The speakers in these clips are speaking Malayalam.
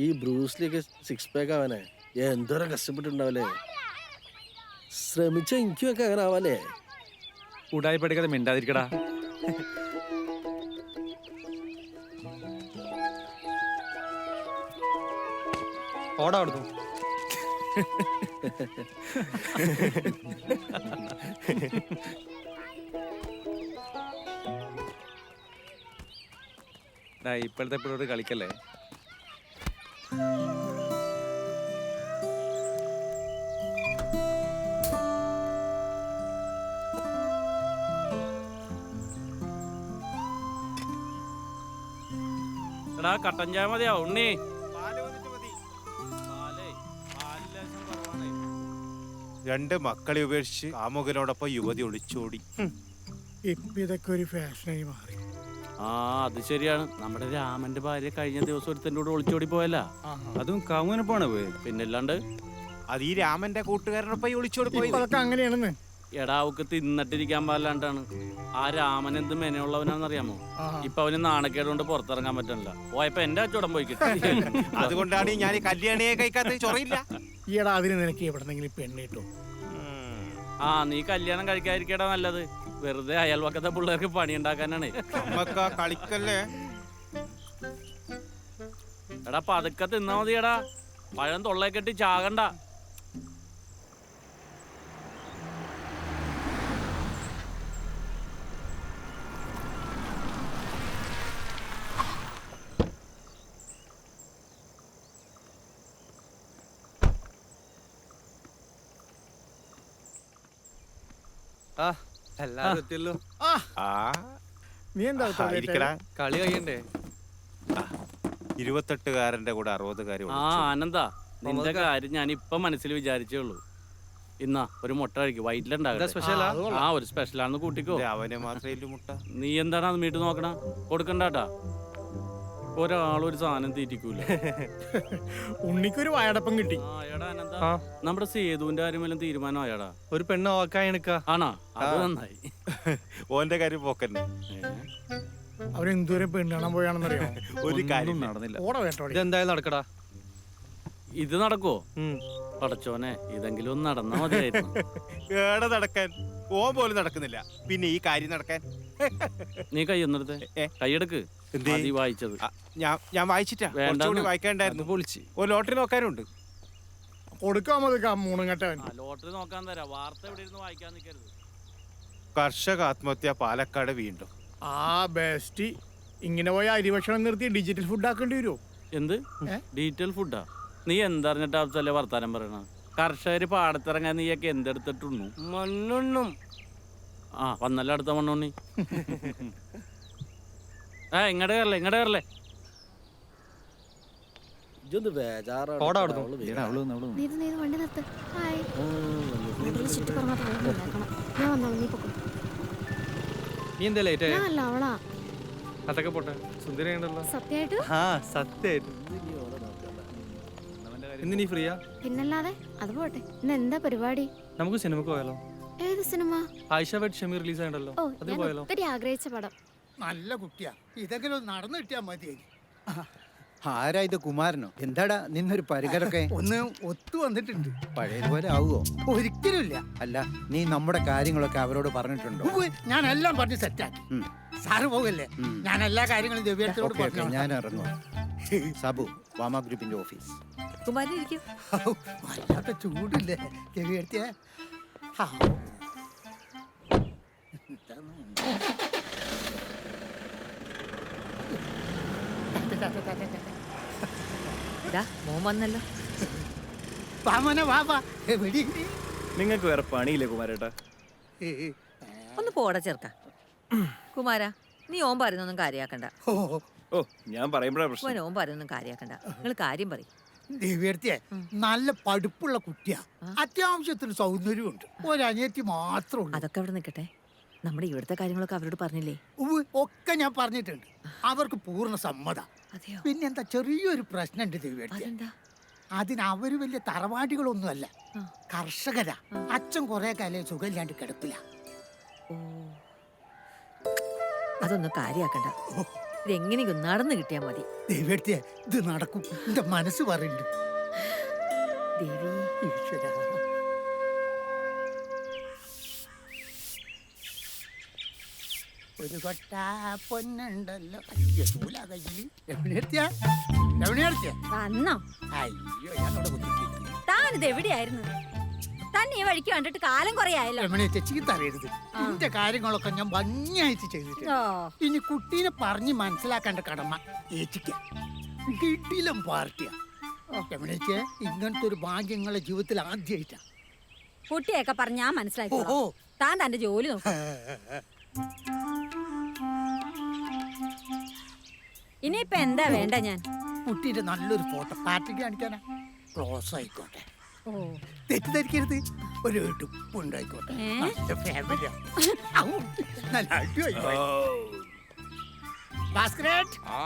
ഈ ബ്രൂസ്ലിയൊക്കെ 6 പാക്ക് ആവാനേ എന്തോരം കഷ്ടപ്പെട്ടുണ്ടാവല്ലേ. ശ്രമിച്ച എനിക്കൊക്കെ അങ്ങനെ ആവാല്ലേ. ഉടായി പഠിക്കാതെ മിണ്ടാതിരിക്കടാ. ഓടാ അവിടുന്നു. ഇപ്പോഴത്തെ പിള്ളേർ കളിക്കല്ലേ. എടാ കട്ടൻ ചായ മതിയാ ഉണ്ണി. രണ്ട് മക്കളെ ഉപേക്ഷിച്ച് കാമുകനോടൊപ്പം യുവതി ഒളിച്ചോടി. ഇപ്പൊ ഇതൊക്കെ ഒരു ഫാഷനായി മാറി. ആ അത് ശരിയാണ്. നമ്മുടെ രാമന്റെ ഭാര്യ കഴിഞ്ഞ ദിവസം ഒരുത്തൻ്റെ കൂടെ ഒളിച്ചോടി പോയല്ല. അതും കാമുകനൊപ്പാണ് പോയത്. പിന്നല്ലാണ്ട് അത് ഈ രാമന്റെ കൂട്ടുകാരനൊപ്പം ഒളിച്ചോടി പോയി. അതൊക്കെ അങ്ങനെയാണെന്ന്. എടാ അവക്ക് തിന്നിട്ടിരിക്കാൻ പാടില്ലാണ്ടാണ്. ആ രാമൻ എന്ത് മെനയുള്ളവനാണെന്നറിയാമോ? ഇപ്പൊ അവന് നാണക്കേട് കൊണ്ട് പുറത്തിറങ്ങാൻ പറ്റണില്ല. പോയപ്പോ എന്റെ അച്ചോടം പോയി കിട്ടി. അതുകൊണ്ടാണ് ഞാൻ കല്യാണിയെ കഴിക്കാത്ത. ചൊറയില്ല ഈടാ അതിന് നിനക്ക് എവിടെന്നെങ്കിലും പെണ്ണ് കിട്ടും. ആ നീ കല്യാണം കഴിക്കാതിരിക്കടാ നല്ലത്. വെറുതെ അയൽവക്കത്തെ പിള്ളേർക്ക് പണി ഉണ്ടാക്കാനാണ്. കളിക്കല്ലേ. എടാ പതുക്കെ തിന്നാ മതിയടാ. പഴം തൊള്ളേ കെട്ടി ചാകണ്ട. നീ എന്താ കളി കഴിയണ്ടേ. 28കാരന്റെ കൂടെ 60കാരി. ആ ആനന്ദാ, നിന്റെ കാര്യം ഞാൻ ഇപ്പൊ മനസ്സിൽ വിചാരിച്ചേ ഉള്ളൂ. ഇന്നാ ഒരു മുട്ട കഴിക്കും. വൈറ്റിലുണ്ടാകും. ആ ഒരു സ്പെഷ്യലാണെന്ന് കൂട്ടിക്കോ. അവനെ മാത്രമേ മുട്ട. നീ എന്താണ് അത് വീട്ടിൽ നോക്കണ? കൊടുക്കണ്ടാട്ടാ. ഒരാളൊരു സാധനം തീറ്റിക്കൂല. ഉണ്ണിക്കൊരു വായടപ്പം കിട്ടി. നമ്മുടെ സേതുവിന്റെ കാര്യം വല്ലതും തീരുമാനമായാടാ? ഒരു പെണ്ണ് ഓക്കായെടുക്ക. ആണോ? അത് നന്നായി. ഓന്റെ കാര്യം പോക്കന്നെ. അവരെന്തോരം പെണ്ണ് കാണാൻ പോയാണെന്നറിയാം. ഒരു കാര്യം നടന്നില്ല. ഓട വേട്ടോ. ഇതെന്തായാലും നടക്കടാ. ഇത് നടക്കുവോ? പടച്ചോനെ, ഇതെങ്കിലും ഒന്ന് നടന്നാ മതിയായിരുന്നു. ഏടെ നടക്കാൻ? ഓൻ പോലും നടക്കുന്നില്ല, പിന്നെ ഈ കാര്യം നടക്കാൻ. നീ കൈയൊന്നെടുത്ത് കൈയെടുക്ക്. വായിച്ചത് ഞാൻ വായിച്ചിട്ടാ. വായിക്കാണ്ടായിരുന്നു. പൊളിച്ച് ഒരു ലോട്ടറി നോക്കാനുണ്ട്. കൊടുക്കാൻ മതി മൂന്നും കെട്ടവൻ. ലോട്ടറി നോക്കാൻ തരാം. വാർത്ത എവിടെ ഇരുന്ന് വായിക്കാൻ നിൽക്കരുത്. കർഷക ആത്മഹത്യ പാലക്കാട് വീണ്ടും. ആ ബെസ്റ്റ്. ഇങ്ങനെ പോയ അരിഭക്ഷണം നിർത്തി ഡിജിറ്റൽ ഫുഡ് ആക്കേണ്ടി വരുമോ? എന്ത് ഡിജിറ്റൽ ഫുഡാ? നീ എന്തറിഞ്ഞിട്ടാ വർത്താനം പറയണ? കർഷകര് പാടത്തിറങ്ങാൻ നീയൊക്കെ എന്തെടുത്തിട്ടുണ്ണു? മണ്ണുണ്ണും. ആ വന്നല്ല അടുത്ത മണ്ണുണ്ണി. ഇങ്ങടെ കയറല്ലേ. ഇതൊന്ന് ബേജാറാണ്. നീ എന്താ ലേറ്റ് അതൊക്കെ പോട്ടെ. സുന്ദരിയുണ്ടല്ലോ. സത്യമായിട്ട് ഇന്ന് നീ ഫ്രീയാ? പിന്നല്ലാതെ. അത് പോട്ടെ. എന്താ പരിപാടി? നമുക്ക് സിനിമക്ക് പോയാലോ? ഏത് സിനിമ? ആയിഷ വെഡ് ഷമീർ റിലീസ് ആയിട്ടല്ലോ. അത് പോയാലോ? ഒത്തിരി ആഗ്രഹിച്ച പടം. നല്ല കുട്ടിയാ. ഇതെങ്കിലും നടന്നു കിട്ടിയാ മതി. ആരാ ഇത്? കുമാരനോ? എന്താടാ നിന്നൊരു പരികരൊക്കെ? ഒന്ന് ഒത്തു വന്നിട്ടുണ്ട്. പഴയതുപോലെ ആവുമോ? ഒരിക്കലും ഇല്ല. അല്ല, നീ നമ്മുടെ കാര്യങ്ങളൊക്കെ അവരോട് പറഞ്ഞിട്ടുണ്ടോ? ഞാൻ എല്ലാം പറഞ്ഞ് സെറ്റാക്കി. സാറ് പോകല്ലേ? ഞാൻ എല്ലാ കാര്യങ്ങളും ദിവ്യത്തോട് പറഞ്ഞു. ഞാൻ ഇറങ്ങും. സാബു, വാമ ഗ്രൂപ്പിന്റെ ഓഫീസ്. വല്ലാത്ത ചൂടില്ലേ ദിവ്യത്തിയെ? നിങ്ങൾക്ക് വേറെ പണിയില്ലേ കുമാരേട്ടാ? ഒന്ന് പോടാ ചെറുക്ക. കുമാര, നീ ഓൻ പറയുന്നൊന്നും കാര്യാക്കണ്ട. ഓ, ഞാൻ പറയുമ്പോഴാ പ്രശ്നം. ഓൻ പറയുന്നൊന്നും കാര്യാക്കണ്ട. നിങ്ങൾ കാര്യം പറയും. ദിവ്യത്തിയെ നല്ല പഠിപ്പുള്ള കുട്ടിയാ. അത്യാവശ്യത്തിന് സൗന്ദര്യമുണ്ട്. ഒരനിയത്തി മാത്രമേ. അതൊക്കെ അവിടെ നിൽക്കട്ടെ. നമ്മുടെ ഇവിടുത്തെ കാര്യങ്ങളൊക്കെ അവരോട് പറഞ്ഞില്ലേ? ഒക്കെ ഞാൻ പറഞ്ഞിട്ടുണ്ട്. അവർക്ക് പൂർണ്ണ സമ്മതം. പിന്നെന്താ ചെറിയൊരു പ്രശ്നമുണ്ട് ദിവ്യത്തി. അതിന് അവര് വലിയ തറവാടികളൊന്നുമല്ല, കർഷകരാ. അച്ഛൻ കുറെ കാലം സുഖമില്ലാണ്ട് കിടപ്പില്ല. അതൊന്നും കാര്യാക്കണ്ട. ഇതെങ്ങനെയെങ്കിലും നടന്നു കിട്ടിയാ മതി. ദൈവത്തെ ഇത് നടക്കും, എന്റെ മനസ്സ് പറയുന്നു. ദേവി, ഈശ്വരാ. ഒരു കൊട്ട പൊന്നുണ്ടല്ലോ. അയ്യോ, ചൂല കയ്യില്. രമണിയെടുത്തിയാ? രമണിയെടുത്തിയാ? വന്നോ? അയ്യോ, ഞാനവിടെ കുത്തിയിരിക്കുന്നു. താനിത് എവിടെയായിരുന്നു? തന്നെ ഈ വഴിക്ക് കണ്ടിട്ട് കാലം കുറേ ആയല്ലോ. രമണിയെ ചീത്ത അറിയരുത്. എന്റെ കാര്യങ്ങളൊക്കെ ഞാൻ ഭംഗിയായിട്ട് ചെയ്തിട്ട്. ഓ, ഇനി കുട്ടീനെ പറഞ്ഞ് മനസ്സിലാക്കേണ്ട കടമ ഏച്ചിക്ക. കിടിലം പാർട്ടിയാ. രമണിക്ക് ഇങ്ങനത്തെ ഒരു ഭാഗ്യങ്ങളെ ജീവിതത്തിൽ ആദ്യമായിട്ടാ. കുട്ടിയൊക്കെ പറഞ്ഞ് ഞാൻ മനസ്സിലാക്കി. ഓ. താൻ തന്റെ ജോലി നോക്കും. ഇനിയിപ്പൊ എന്താ വേണ്ട ഞാൻ? കുട്ടീന്റെ നല്ലൊരു ഫോട്ടോ പാർട്ടിക്ക് കാണിക്കാനാ. ക്ലോസ് ആയിക്കോട്ടെ, ഓ, തെറ്റിദ്ധരിക്കരുത്. ഒരു ഉണ്ടായിക്കോട്ടെ. ഏ? നല്ല family ആ. ഔ, നല്ല അടിപൊളി. ഭാസ്കരേട്ട്. ആ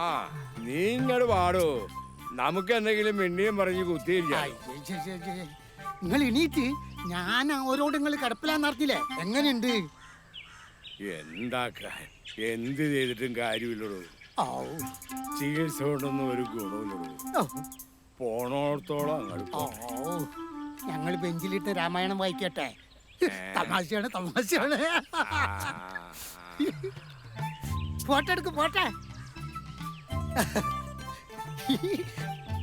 നീ ഇങ്ങോട്ട് പാടോ, നമുക്ക് എന്തെങ്കിലും മിണ്ടിയും പറഞ്ഞ് കുത്തിയിരിക്കാം. നിങ്ങൾ എണീറ്റ്. ഞാൻ അവരോട് നിങ്ങൾ കിടപ്പിലാന്ന് അറിഞ്ഞില്ലേ? എങ്ങനെയുണ്ട്? എന്താക്കാൻ, എന്ത് ചെയ്തിട്ടും കാര്യമില്ലടോ. ഔ. ചികിത്സ കൊണ്ടൊന്നും ഒരു ഗുണമില്ലടോ. ഓ. പോണോടത്തോളം അങ്ങോട്ട് ഓ, പോ. ഞങ്ങൾ ബെഞ്ചിലിട്ട് രാമായണം വായിക്കട്ടെ. തമാശയാണ്, തമാശയാണ്. ഫോട്ടോ എടുക്കും, പോട്ടെ.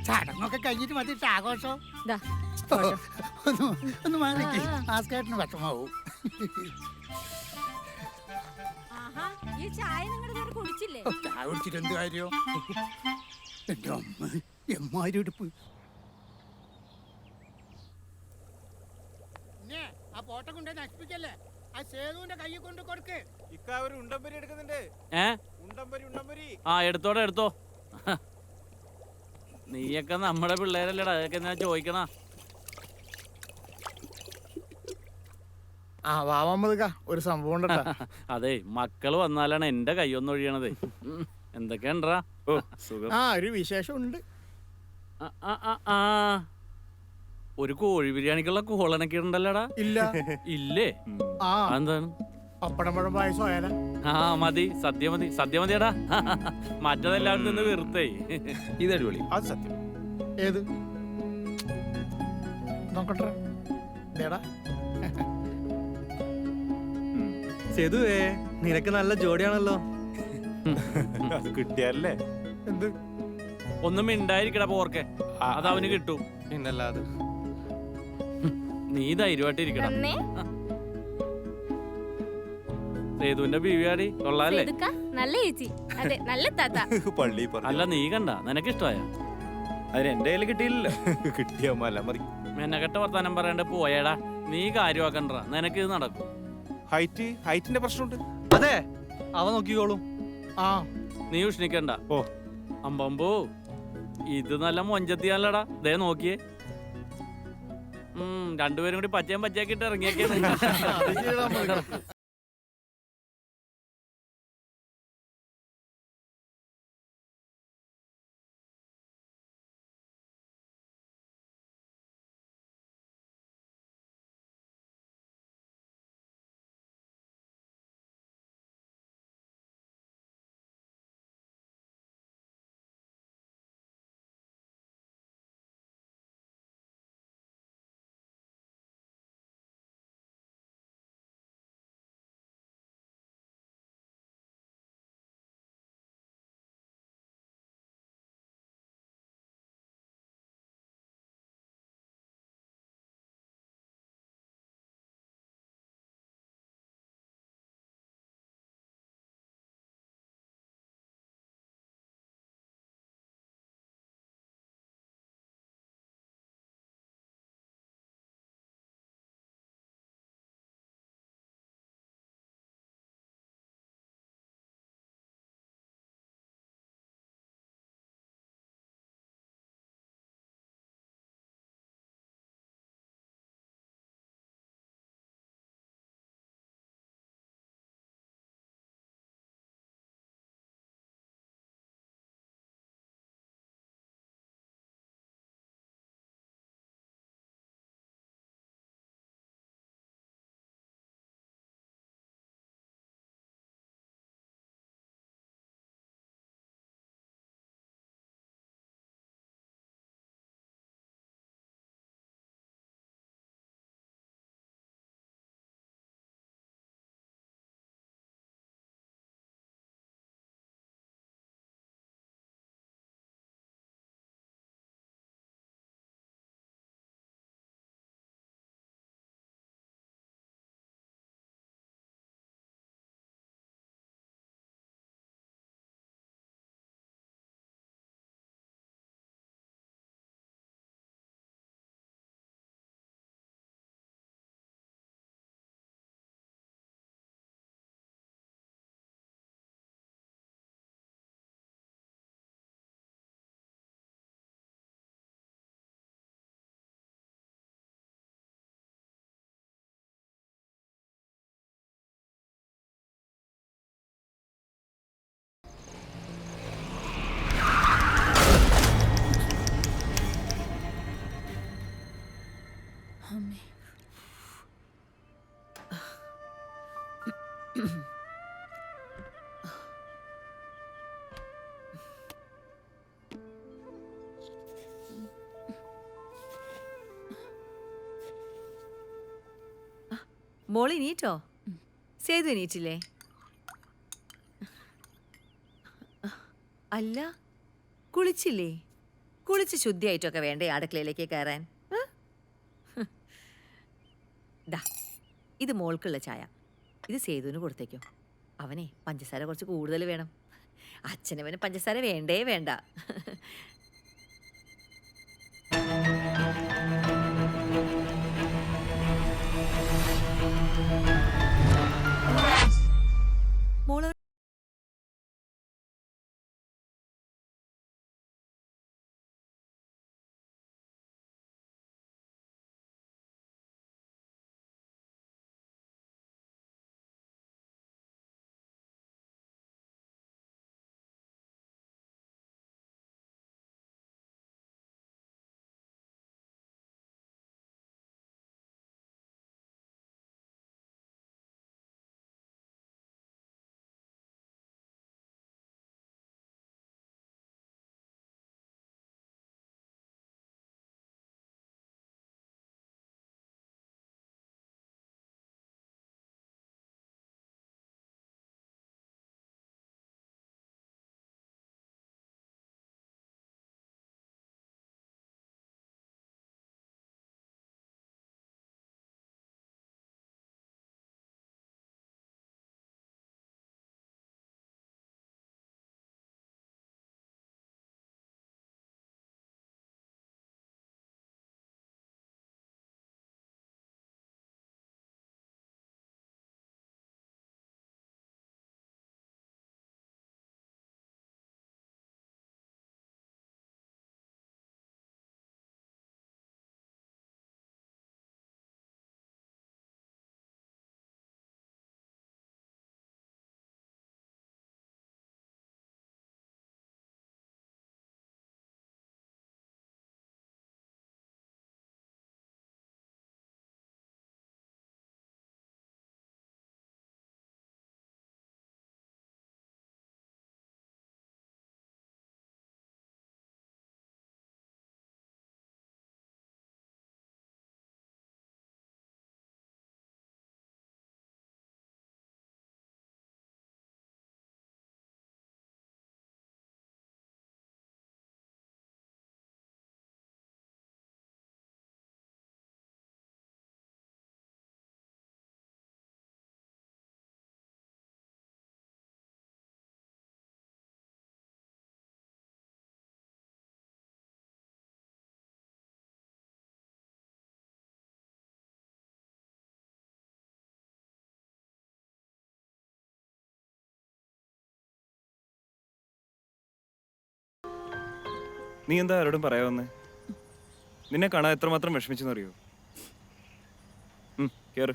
ചടങ്ങൊക്കെ കഴിഞ്ഞിട്ട് മതിട്ട് ആഘോഷം. ദാ, ഒന്ന് മാറിക്ക്. ആസ്കാട്ടിന് വിഷമാവും. ആഹാ, ഈ ചായ നിങ്ങളുടെ നേരെ കുടിച്ചില്ലേ? ചായ കുടിച്ചിട്ട് എന്ത് കാര്യം? എന്റെ അമ്മ എമ്മാരി എടുപ്പ്. ആ ഫോട്ടോ കൊണ്ട് നശിപ്പിക്കല്ലേ? ആ സേതുവിന്റെ കൈ കൊണ്ട് കൊടുക്ക്. ഇക്ക ഒരു ഉണ്ടംപരി എടുക്കുന്നുണ്ട്. ഏ ഉണ്ടംപരി. ആ എടുത്തോ. നീയൊക്കെ നമ്മുടെ പിള്ളേരല്ലടാ, അതൊക്കെ ഞാൻ ചോദിക്കണ. ആ വാമമ്മദ് ഒരു സംഭവം ഉണ്ടട്ടാ. അതെ, മക്കള് വന്നാലാണ് എന്റെ കൈയൊന്നും ഒഴിയണത്. എന്തൊക്കെയാണ്ടാ? ഓ സുഖം. ആ ഒരു വിശേഷം ഉണ്ട്. ഒരു കോഴി ബിരിയാണിക്കുള്ള കോളനൊക്കെ ഉണ്ടല്ലോടാ. ഇല്ല. ഇല്ലേ? ആ എന്താണ്? പപ്പടം പഴം പായസം ആയാലാ? ആ മതി, സദ്യ മതിയടാ. മറ്റതെല്ലാവരും നിന്ന് വെറുത്തേ. ഇതടിപൊളി. അത് സത്യം. ഏത് നോക്കട്ടെ. ദേടാ. സേതുവേ, നിനക്ക് നല്ല ജോഡിയാണല്ലോ. അത് കിട്ടിയല്ലേ? എന്ത്? ഒന്നും മിണ്ടായിരിക്കടാ പോർക്കെ, അത് അവന് കിട്ടും. പിന്നല്ലാതെ. നീ ധൈര്യമായിട്ടിരിക്കടാ. അമ്മേ, സേതുവിന്റെ ബീവിയാടി കൊള്ളാല്ലേ? സേതുക്ക, നല്ല ചേച്ചി. അതെ, നല്ല താത്ത. പള്ളി പറഞ്ഞു. അല്ല, നീ കണ്ട, നിനക്കിഷ്ടമായ? അതിന് എന്റെ കയ്യിൽ കിട്ടിയില്ലല്ലോ. കിട്ടിയ മല മതി. മെനക്കെട്ട വർത്താനം പറയാണ്ട് പോയേടാ. നീ കാര്യമാക്കണ്ട, നിനക്ക് ഇത് നടക്കും. ഹൈറ്റിന്റെ പ്രശ്നമുണ്ട്. അതെ, അവ നോക്കിക്കോളും. ആ നീ ഉഷ്ണിക്കണ്ട. ഓ. അമ്പമ്പോ, ഇത് നല്ല മൊഞ്ചത്തിയാലടാ. ദേ നോക്കിയേ. രണ്ടുപേരും കൂടി പച്ചയാക്കിട്ട് ഇറങ്ങിയേക്കേ. അത് ശരിയാ. മോളി നീറ്റോ? സേതു നീറ്റില്ലേ? അല്ല, കുളിച്ചില്ലേ? കുളിച്ച് ശുദ്ധിയായിട്ടൊക്കെ വേണ്ടേ അടുക്കളയിലേക്ക് കയറാൻ? ദാ, ഇത് മോൾക്കുള്ള ചായ. ഇത് സേതുവിന് കൊടുത്തേക്കോ. അവനെ പഞ്ചസാര കുറച്ച് കൂടുതൽ വേണം. അച്ഛനവന് പഞ്ചസാര വേണ്ടേ വേണ്ട. മോള് നീ എന്താ ആരോടും പറയാവുന്നേ? നിന്നെ കാണാൻ എത്രമാത്രം വിഷമിച്ചെന്നറിയോ? കേറ്.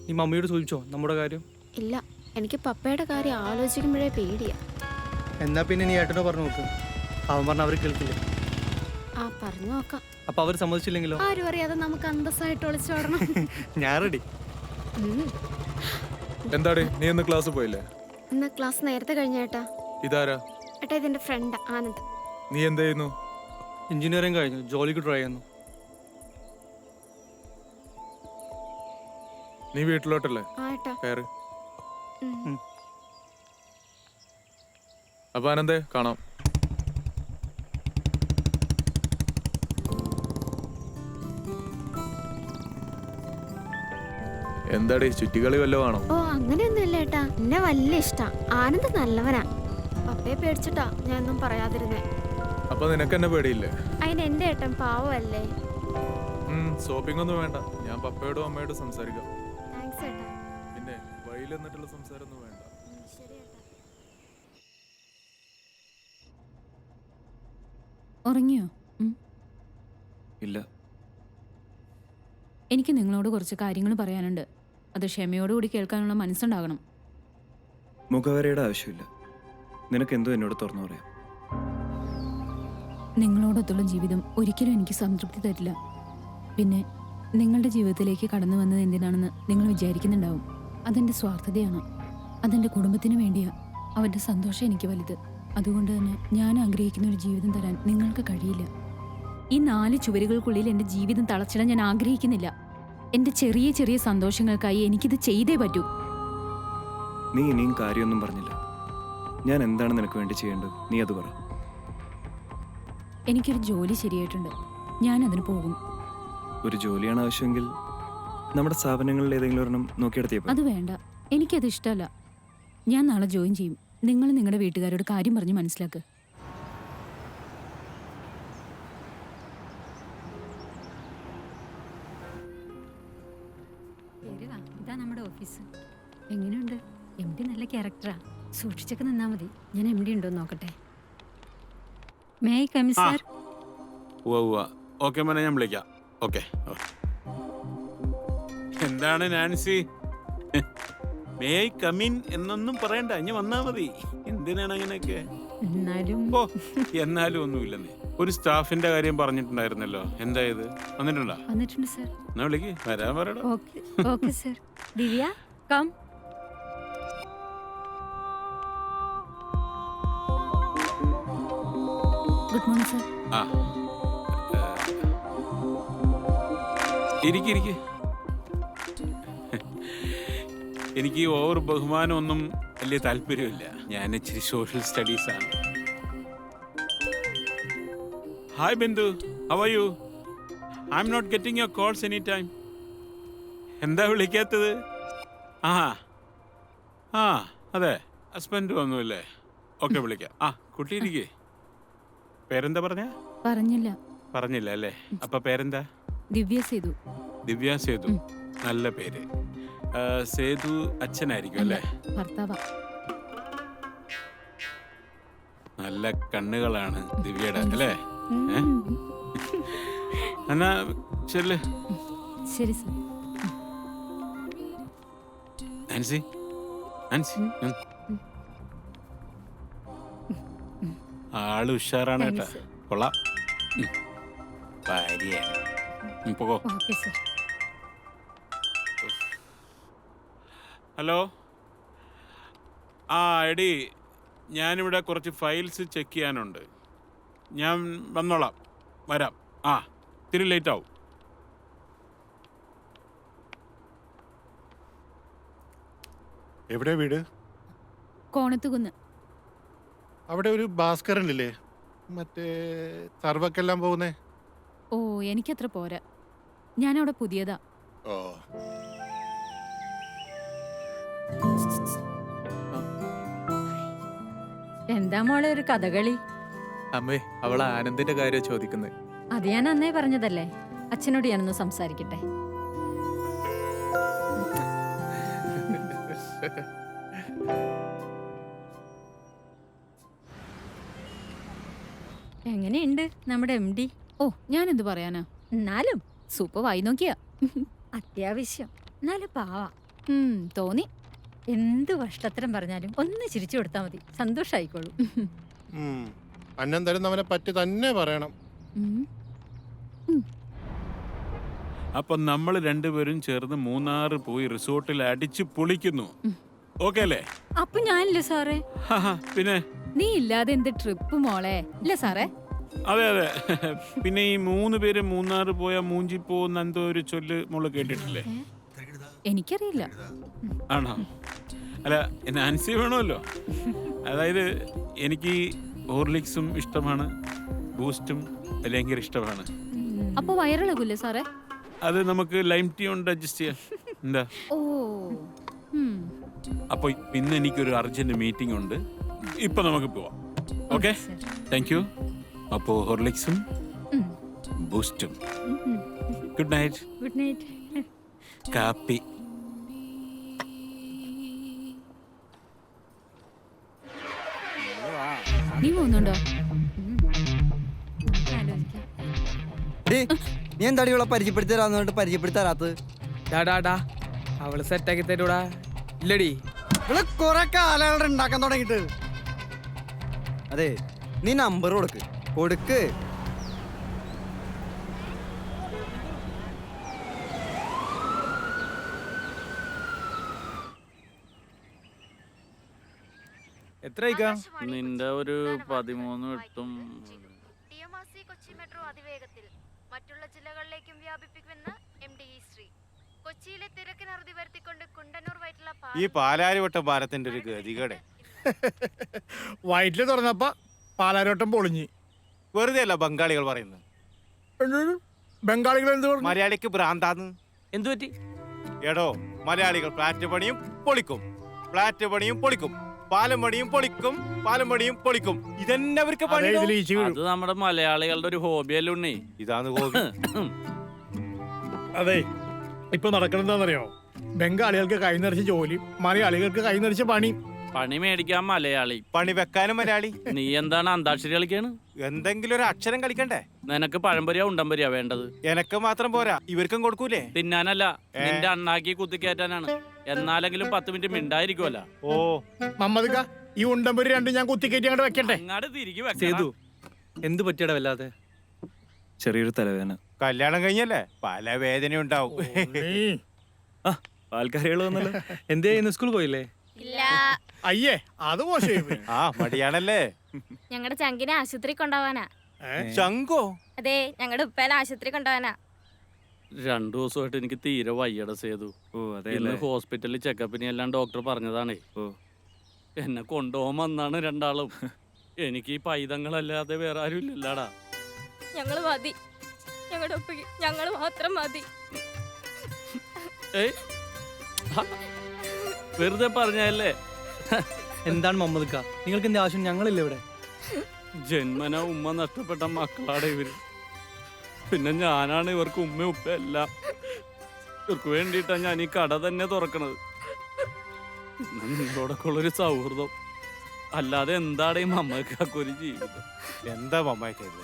നീ മമ്മിയോട് ചോദിച്ചോ നമ്മുടെ കാര്യം? ഇല്ല, എനിക്ക് പപ്പയുടെ കാര്യം ആലോചിക്കുമ്പോഴേ പേടിയാ. എന്നാ പിന്നെ നീ ഏട്ടനോ പറഞ്ഞു നോക്ക്. അവൻ പറഞ്ഞ അവർ കേൾക്കില്ല. ആ, പറഞ്ഞു നോക്കാം. അപ്പൊ അവർ സമ്മതിച്ചില്ലെങ്കിലോ? ആരും അറിയാതെ നമുക്ക് അന്തസ്സായിട്ട് ഒളിച്ചോടണം. ഞാൻ റെഡി. എന്താടി നീ ഇന്ന് ക്ലാസ് പോയില്ലേ? ഇന്ന് ക്ലാസ് നേരത്തെ കഴിഞ്ഞേട്ടാ. ഇതാരാ? ഏട്ടാ, ഇതെന്റെ ഫ്രണ്ട് ആനന്ദ്. നീ എന്ത് ചെയ്യുന്നു? എഞ്ചിനീയറിംഗ് കഴിഞ്ഞു, ജോലിക്ക് ട്രൈ ചെയ്യുന്നു. നീ വീട്ടിലോട്ടല്ലേ? ആ ഏട്ടാ. കയറ്. അപ്പൊ ആനന്ദേ, കാണാം. എന്താടി ചുറ്റിക്കളി വല്ലോ ആണോ? ഓ, അങ്ങനെയൊന്നും ഇല്ല ഏട്ടാ, എന്നെ വലിയ ഇഷ്ടാ. ആനന്ദ് നല്ലവനാ. പപ്പയെ പേടിച്ചിട്ടാ ഞാൻ ഒന്നും പറയാതിരുന്നേ. അപ്പൊ നിനക്ക് എന്നെ പേടിയില്ലേ? അതിന് എന്റെ ഏട്ടൻ പാവല്ലേ. ഷോപ്പിംഗ് ഒന്നും വേണ്ട, ഞാൻ പപ്പയോടും അമ്മയോടും സംസാരിക്കാം. താങ്ക്സ് ഏട്ടാ. പിന്നെ വഴിയിൽ എന്നിട്ടുള്ള സംസാരം ഒന്നും വേണ്ട. ശരി ഏട്ടാ. ഉറങ്ങിയോ? ഇല്ല. എനിക്ക് നിങ്ങളോട് കുറച്ച് കാര്യങ്ങൾ പറയാനുണ്ട്. അത് ക്ഷമയോടുകൂടി കേൾക്കാനുള്ള മനസ്സുണ്ടാകണം. മുഖവരയുടെ ആവശ്യമില്ല. നിനക്ക് എന്തോ എന്നോട് തുറന്നു പറയാം. നിങ്ങളോടൊത്തുള്ള ജീവിതം ഒരിക്കലും എനിക്ക് സംതൃപ്തി തരില്ല. പിന്നെ നിങ്ങളുടെ ജീവിതത്തിലേക്ക് കടന്നു വന്നത് എന്തിനാണെന്ന് നിങ്ങൾ വിചാരിക്കുന്നുണ്ടാവും. അതെൻ്റെ സ്വാർത്ഥതയാണ്. അതെൻ്റെ കുടുംബത്തിന് വേണ്ടിയാണ്. അവൻ്റെ സന്തോഷം എനിക്ക് വലുത്. അതുകൊണ്ട് തന്നെ ഞാൻ ആഗ്രഹിക്കുന്ന ഒരു ജീവിതം തരാൻ നിങ്ങൾക്ക് കഴിയില്ല. ഈ 4 ചുവരുകൾക്കുള്ളിൽ എൻ്റെ ജീവിതം തളച്ചിടാൻ ഞാൻ ആഗ്രഹിക്കുന്നില്ല. എൻ്റെ ചെറിയ ചെറിയ സന്തോഷങ്ങൾക്കായി എനിക്കിത് ചെയ്തേ പറ്റൂ. നീ ഇനിയും കാര്യമൊന്നും പറഞ്ഞില്ല. ഞാൻ എന്താണ് നിനക്ക് വേണ്ടി ചെയ്യേണ്ടത്? നീ അത് പറ. എനിക്കൊരു ജോലി ശരിയായിട്ടുണ്ട്. ഞാൻ അതിന് പോകും. ഒരു ജോലിയാണ് ആവശ്യമെങ്കിൽ നമ്മുടെ സ്ഥാപനങ്ങളിൽ ഏതെങ്കിലും ഒരെണ്ണം നോക്കിയെടുത്തിയപ്പോൾ. അത് വേണ്ട, എനിക്കത് ഇഷ്ടമല്ല. ഞാൻ നാളെ ജോയിൻ ചെയ്യും. നിങ്ങൾ നിങ്ങളുടെ വീട്ടുകാരോട് കാര്യം പറഞ്ഞ് മനസ്സിലാക്കുക. ഇതാ നമ്മുടെ ഓഫീസ്. എങ്ങനെയുണ്ട്? MD നല്ല ക്യാരക്ടറാ. സൂക്ഷിച്ചൊക്കെ നിന്നാ മതി. ഞാൻ MD ഉണ്ടോ നോക്കട്ടെ. May I come sir? Okay മോനെ, ഞാൻ വിളിക്കാം. ഓക്കെ. എന്താണ് നാൻസി, മേ ഐ കമിൻ എന്നൊന്നും പറയണ്ട, ഇനി വന്നാ മതി. എന്തിനാണ് അങ്ങനെയൊക്കെ? എന്നാലും ഒന്നുമില്ലെന്നേ. ഒരു സ്റ്റാഫിന്റെ കാര്യം പറഞ്ഞിട്ടുണ്ടായിരുന്നല്ലോ, എന്തായത്? വന്നിട്ടുണ്ടോ? വന്നിട്ടുണ്ട് സർ. എന്നാ വിളിക്ക്, വരാൻ പറയടാ. Okay sir. Divya come. Good morning sir. ആ, ഇരിക്ക്. എനിക്ക് ഓവർ ബഹുമാനമൊന്നും വലിയ താല്പര്യമില്ല. ഞാൻ ഇച്ചിരി സോഷ്യൽ സ്റ്റഡീസ് ആണ്. Hi Bindu, how are you? I am not getting your calls any time. എന്താ വിളിക്കാത്തത്? ആ അതെ, ഹസ്ബൻഡ് ഒന്നുമില്ലേ? ഓക്കെ, വിളിക്കാം. കുട്ടി ഇരിക്കേ. പേരെന്താ പറഞ്ഞില്ല അല്ലേ? അപ്പൊ പേരെന്താ? ദിവ്യ സേതു. ദിവ്യ സേതു, നല്ല പേര്. സേതു അച്ഛനായിരിക്കും അല്ലേ? ഭർത്താവാ. നല്ല കണ്ണുകളാണ് ദിവ്യയുടെ അല്ലേ? എന്നാ ചെല്ല്. ശരി സർ. നാൻസി, ആള് ഉഷാറാണ് കേട്ടാ. കൊള്ളാം. ഭാര്യയാണ്. പോകോ. Okay sir. ഹലോ. എടി, ഞാനിവിടെ കുറച്ച് ഫയൽസ് ചെക്ക് ചെയ്യാനുണ്ട്. ഞാൻ വന്നോളാം, വരാം. ഇത്തിരി ലേറ്റ് ആവും. എവിടെ വീട്? കോണത്തുകുന്ന്. അവിടെ ഒരു ഭാസ്കരനില്ലേ, മറ്റേ സർവക്കെല്ലാം പോകുന്നേ? ഓ, എനിക്കത്ര പോരാ. ഞാനവിടെ പുതിയതാ. ഓ, എന്താ മോളെ ഒരു കഥകളി? അമ്മേ, അവൾ ആനന്ദിന്റെ കാര്യം ചോദിക്കുന്നത്. അത് ഞാൻ അന്നേ പറഞ്ഞതല്ലേ. അച്ഛനോട് ഞാനൊന്ന് സംസാരിക്കട്ടെ. എങ്ങനെയുണ്ട് നമ്മുടെ MD? ഓ, ഞാനെന്ത് പറയാനാ. എന്നാലും സൂപ്പർ വായി നോക്കിയാ. അത്യാവശ്യം. എന്നാലും പാവാ. തോന്നി. എന്ത് കഷ്ടത്തരം പറഞ്ഞാലും ഒന്ന് ചിരിച്ചു കൊടുത്താൽ മതി, സന്തോഷായിക്കോളൂ. അന്നം തരുന്നവനെ പറ്റി തന്നെ പറയണം. അപ്പൊ നമ്മൾ രണ്ടുപേരും ചേർന്ന് മൂന്നാർ പോയി റിസോർട്ടിൽ അടിച്ച് പൊളിക്കുന്നു. ഓക്കെ അല്ലേ? അപ്പൊ ഞാനില്ല സാറേ. പിന്നെ നീ ഇല്ലാതെ എന്ത് ട്രിപ്പ് മോളെ, ഇല്ല സാറേ? അതെ. പിന്നെ ഈ 3 പേര് മൂന്നാർ പോയാ മൂഞ്ചി പോകുന്ന എന്തോ ഒരു ചൊല്ല് മോള് കേട്ടിട്ടില്ലേ? എനിക്കറിയില്ല. ആണോ? അല്ല, നാൻസി വേണമല്ലോ. അതായത് എനിക്ക് ഹോർലിക്സും ഇഷ്ടമാണ്, ബൂസ്റ്റും ഭയങ്കര ഇഷ്ടമാണ്. അപ്പൊ വയറിളകൂല്ലേ സാറേ? അത് നമുക്ക് ലൈം ടീ കൊണ്ട് അഡ്ജസ്റ്റ് ചെയ്യാം. എന്താ? ഓ. അപ്പൊ ഇന്ന് എനിക്കൊരു അർജന്റ് മീറ്റിംഗ് ഉണ്ട്. ഇപ്പൊ നമുക്ക് പോവാം. Okay, thank you. അപ്പോ ഹോർലിക്സും ബൂസ്റ്റും. Good night. Good night. കാപ്പി. നീ പോകുന്നുണ്ടോ? നീ എന്താടി ഇവളെ പരിചയപ്പെടുത്തി തരാന്ന് പറഞ്ഞിട്ട് പരിചയപ്പെടുത്തി തരാത്തത്? ഡാ അവള് സെറ്റാക്കി തരൂടാ. ഇല്ലടി ഇവള് കൊറേ കാലങ്ങൾ ഉണ്ടാക്കാൻ തുടങ്ങിട്ട്. അതെ, നീ നമ്പർ കൊടുക്ക്. എത്ര അയക്കാം? നിന്റെ ഒരു 13 എട്ടും കൊച്ചി മെട്രോ അതിവേഗത്തിൽ മറ്റുള്ള ജില്ലകളിലേക്കും വ്യാപിപ്പിക്കുമെന്ന് MD ശ്രീ. കൊച്ചിയിലെ തിരക്കിന് അറുതി വരുത്തിക്കൊണ്ട് കുണ്ടന്നൂർ വൈറ്റില ഈ പാലാരിവട്ടം പാലത്തിന്റെ ഒരു ഗതികേട്. വയറ്റില് തുറന്നപ്പ പാലാരോട്ടം പൊളിഞ്ഞ്. വെറുതെ അല്ല ബംഗാളികൾ പറയുന്നത്. ബംഗാളികൾ എന്ത് പറഞ്ഞു? മലയാളിക്ക് ഭ്രാന്താന്ന്. എന്തു പറ്റി? എടോ, മലയാളികൾ ഫ്ലാറ്റ് പണിയും പൊളിക്കും, ഫ്ലാറ്റ് പണിയും പൊളിക്കും, പാലം പണിയും പൊളിക്കും, പാലം പണിയും പൊളിക്കും. ഇതന്നെ അവർക്ക് പണി. അത് നമ്മുടെ മലയാളികളുടെ ഒരു ഹോബിയല്ലേ ഉണ്ണി. ഇതാണ് ഹോബി. അതെ, ഇപ്പൊ നടക്കണെന്താന്നറിയോ? ബംഗാളികൾക്ക് കൈ നിറച്ച് ജോലി, മലയാളികൾക്ക് കൈ നിറച്ച് പണി. പണി മേടിക്കാൻ മലയാളി, പണി വെക്കാനും മലയാളി. നീ എന്താണ് അന്താക്ഷരി കളിക്കാണ്? എന്തെങ്കിലും ഒരു അക്ഷരം കളിക്കണ്ടേ? നിനക്ക് പഴംപൊരിയാ ഉണ്ടംപൊരിയാ വേണ്ടത്? എനക്ക് മാത്രം പോരാ, ഇവർക്കും കൊടുക്കൂലേ? തിന്നാനല്ല, നിന്റെ അണ്ണാക്കി കുത്തിക്കയറ്റാനാണ്. എന്നാലെങ്കിലും 10 മിനിറ്റ് മിണ്ടായിരിക്കുമല്ല. ഓ മമ്മദ്ക്ക, ഈ ഉണ്ടമ്പൊരി രണ്ടും ഞാൻ കുത്തിക്കയറ്റി അങ്ങോട്ട് വെക്കട്ടെ? അങ്ങാട് തിരികെ സേതു, എന്ത് പറ്റിയടാ വല്ലാതെ? ചെറിയൊരു തലവേദന. കല്യാണം കഴിഞ്ഞല്ലേ, പല വേദന ഉണ്ടാവും. ആൾക്കാരികൾ വന്നല്ലോ. എന്തേ, ഇന്ന് സ്കൂളിൽ പോയില്ലേ? അയ്യേ, അത് മോശമായി. ആ മടിയാണല്ലേ. ഞങ്ങളുടെ ചങ്കിനെ ആശുപത്രി കൊണ്ടുപോവാനാ. ശങ്കോ? അതെ, ഞങ്ങളുടെ ഉപ്പേനെ ആശുപത്രി കൊണ്ടുപോവാനാ. 2 ദിവസമായിട്ട് എനിക്ക് തീരെ വയ്യട സേതു. ഇന്ന് ഹോസ്പിറ്റലിൽ ചെക്കപ്പിന് എല്ലാം ഡോക്ടർ പറഞ്ഞതാണേ. എന്നെ കൊണ്ടുപോകാൻ വന്നാണ് രണ്ടാളും. എനിക്ക് ഈ പൈതങ്ങളല്ലാതെ വേറെ ആരും ഇല്ലല്ലാടാ. ഞങ്ങള് മതി, ഞങ്ങളുടെ ഉപ്പയ്ക്ക് ഞങ്ങൾ മാത്രം മതി. വെറുതെ പറഞ്ഞല്ലേ. എന്താണ് മമ്മദ്ക്ക, നിങ്ങൾക്ക് എന്താ ആവശ്യം? ഞങ്ങളില്ല ഇവിടെ. ജന്മന ഉമ്മ നഷ്ടപ്പെട്ട മക്കളാടെ ഇവര്. പിന്നെ ഞാനാണ് ഇവർക്ക് ഉമ്മ ഉപ്പ എല്ലാം. ഇവർക്ക് വേണ്ടിയിട്ടാണ് ഞാൻ ഈ കട തന്നെ തുറക്കണത്. നിങ്ങളോടൊക്കെ ഉള്ളൊരു സൗഹൃദം അല്ലാതെ എന്താണ് ഈ മമ്മക്കൊക്കെ ഒരു ജീവിതം? എന്താ മമ്മയൊക്കെ ഇത്?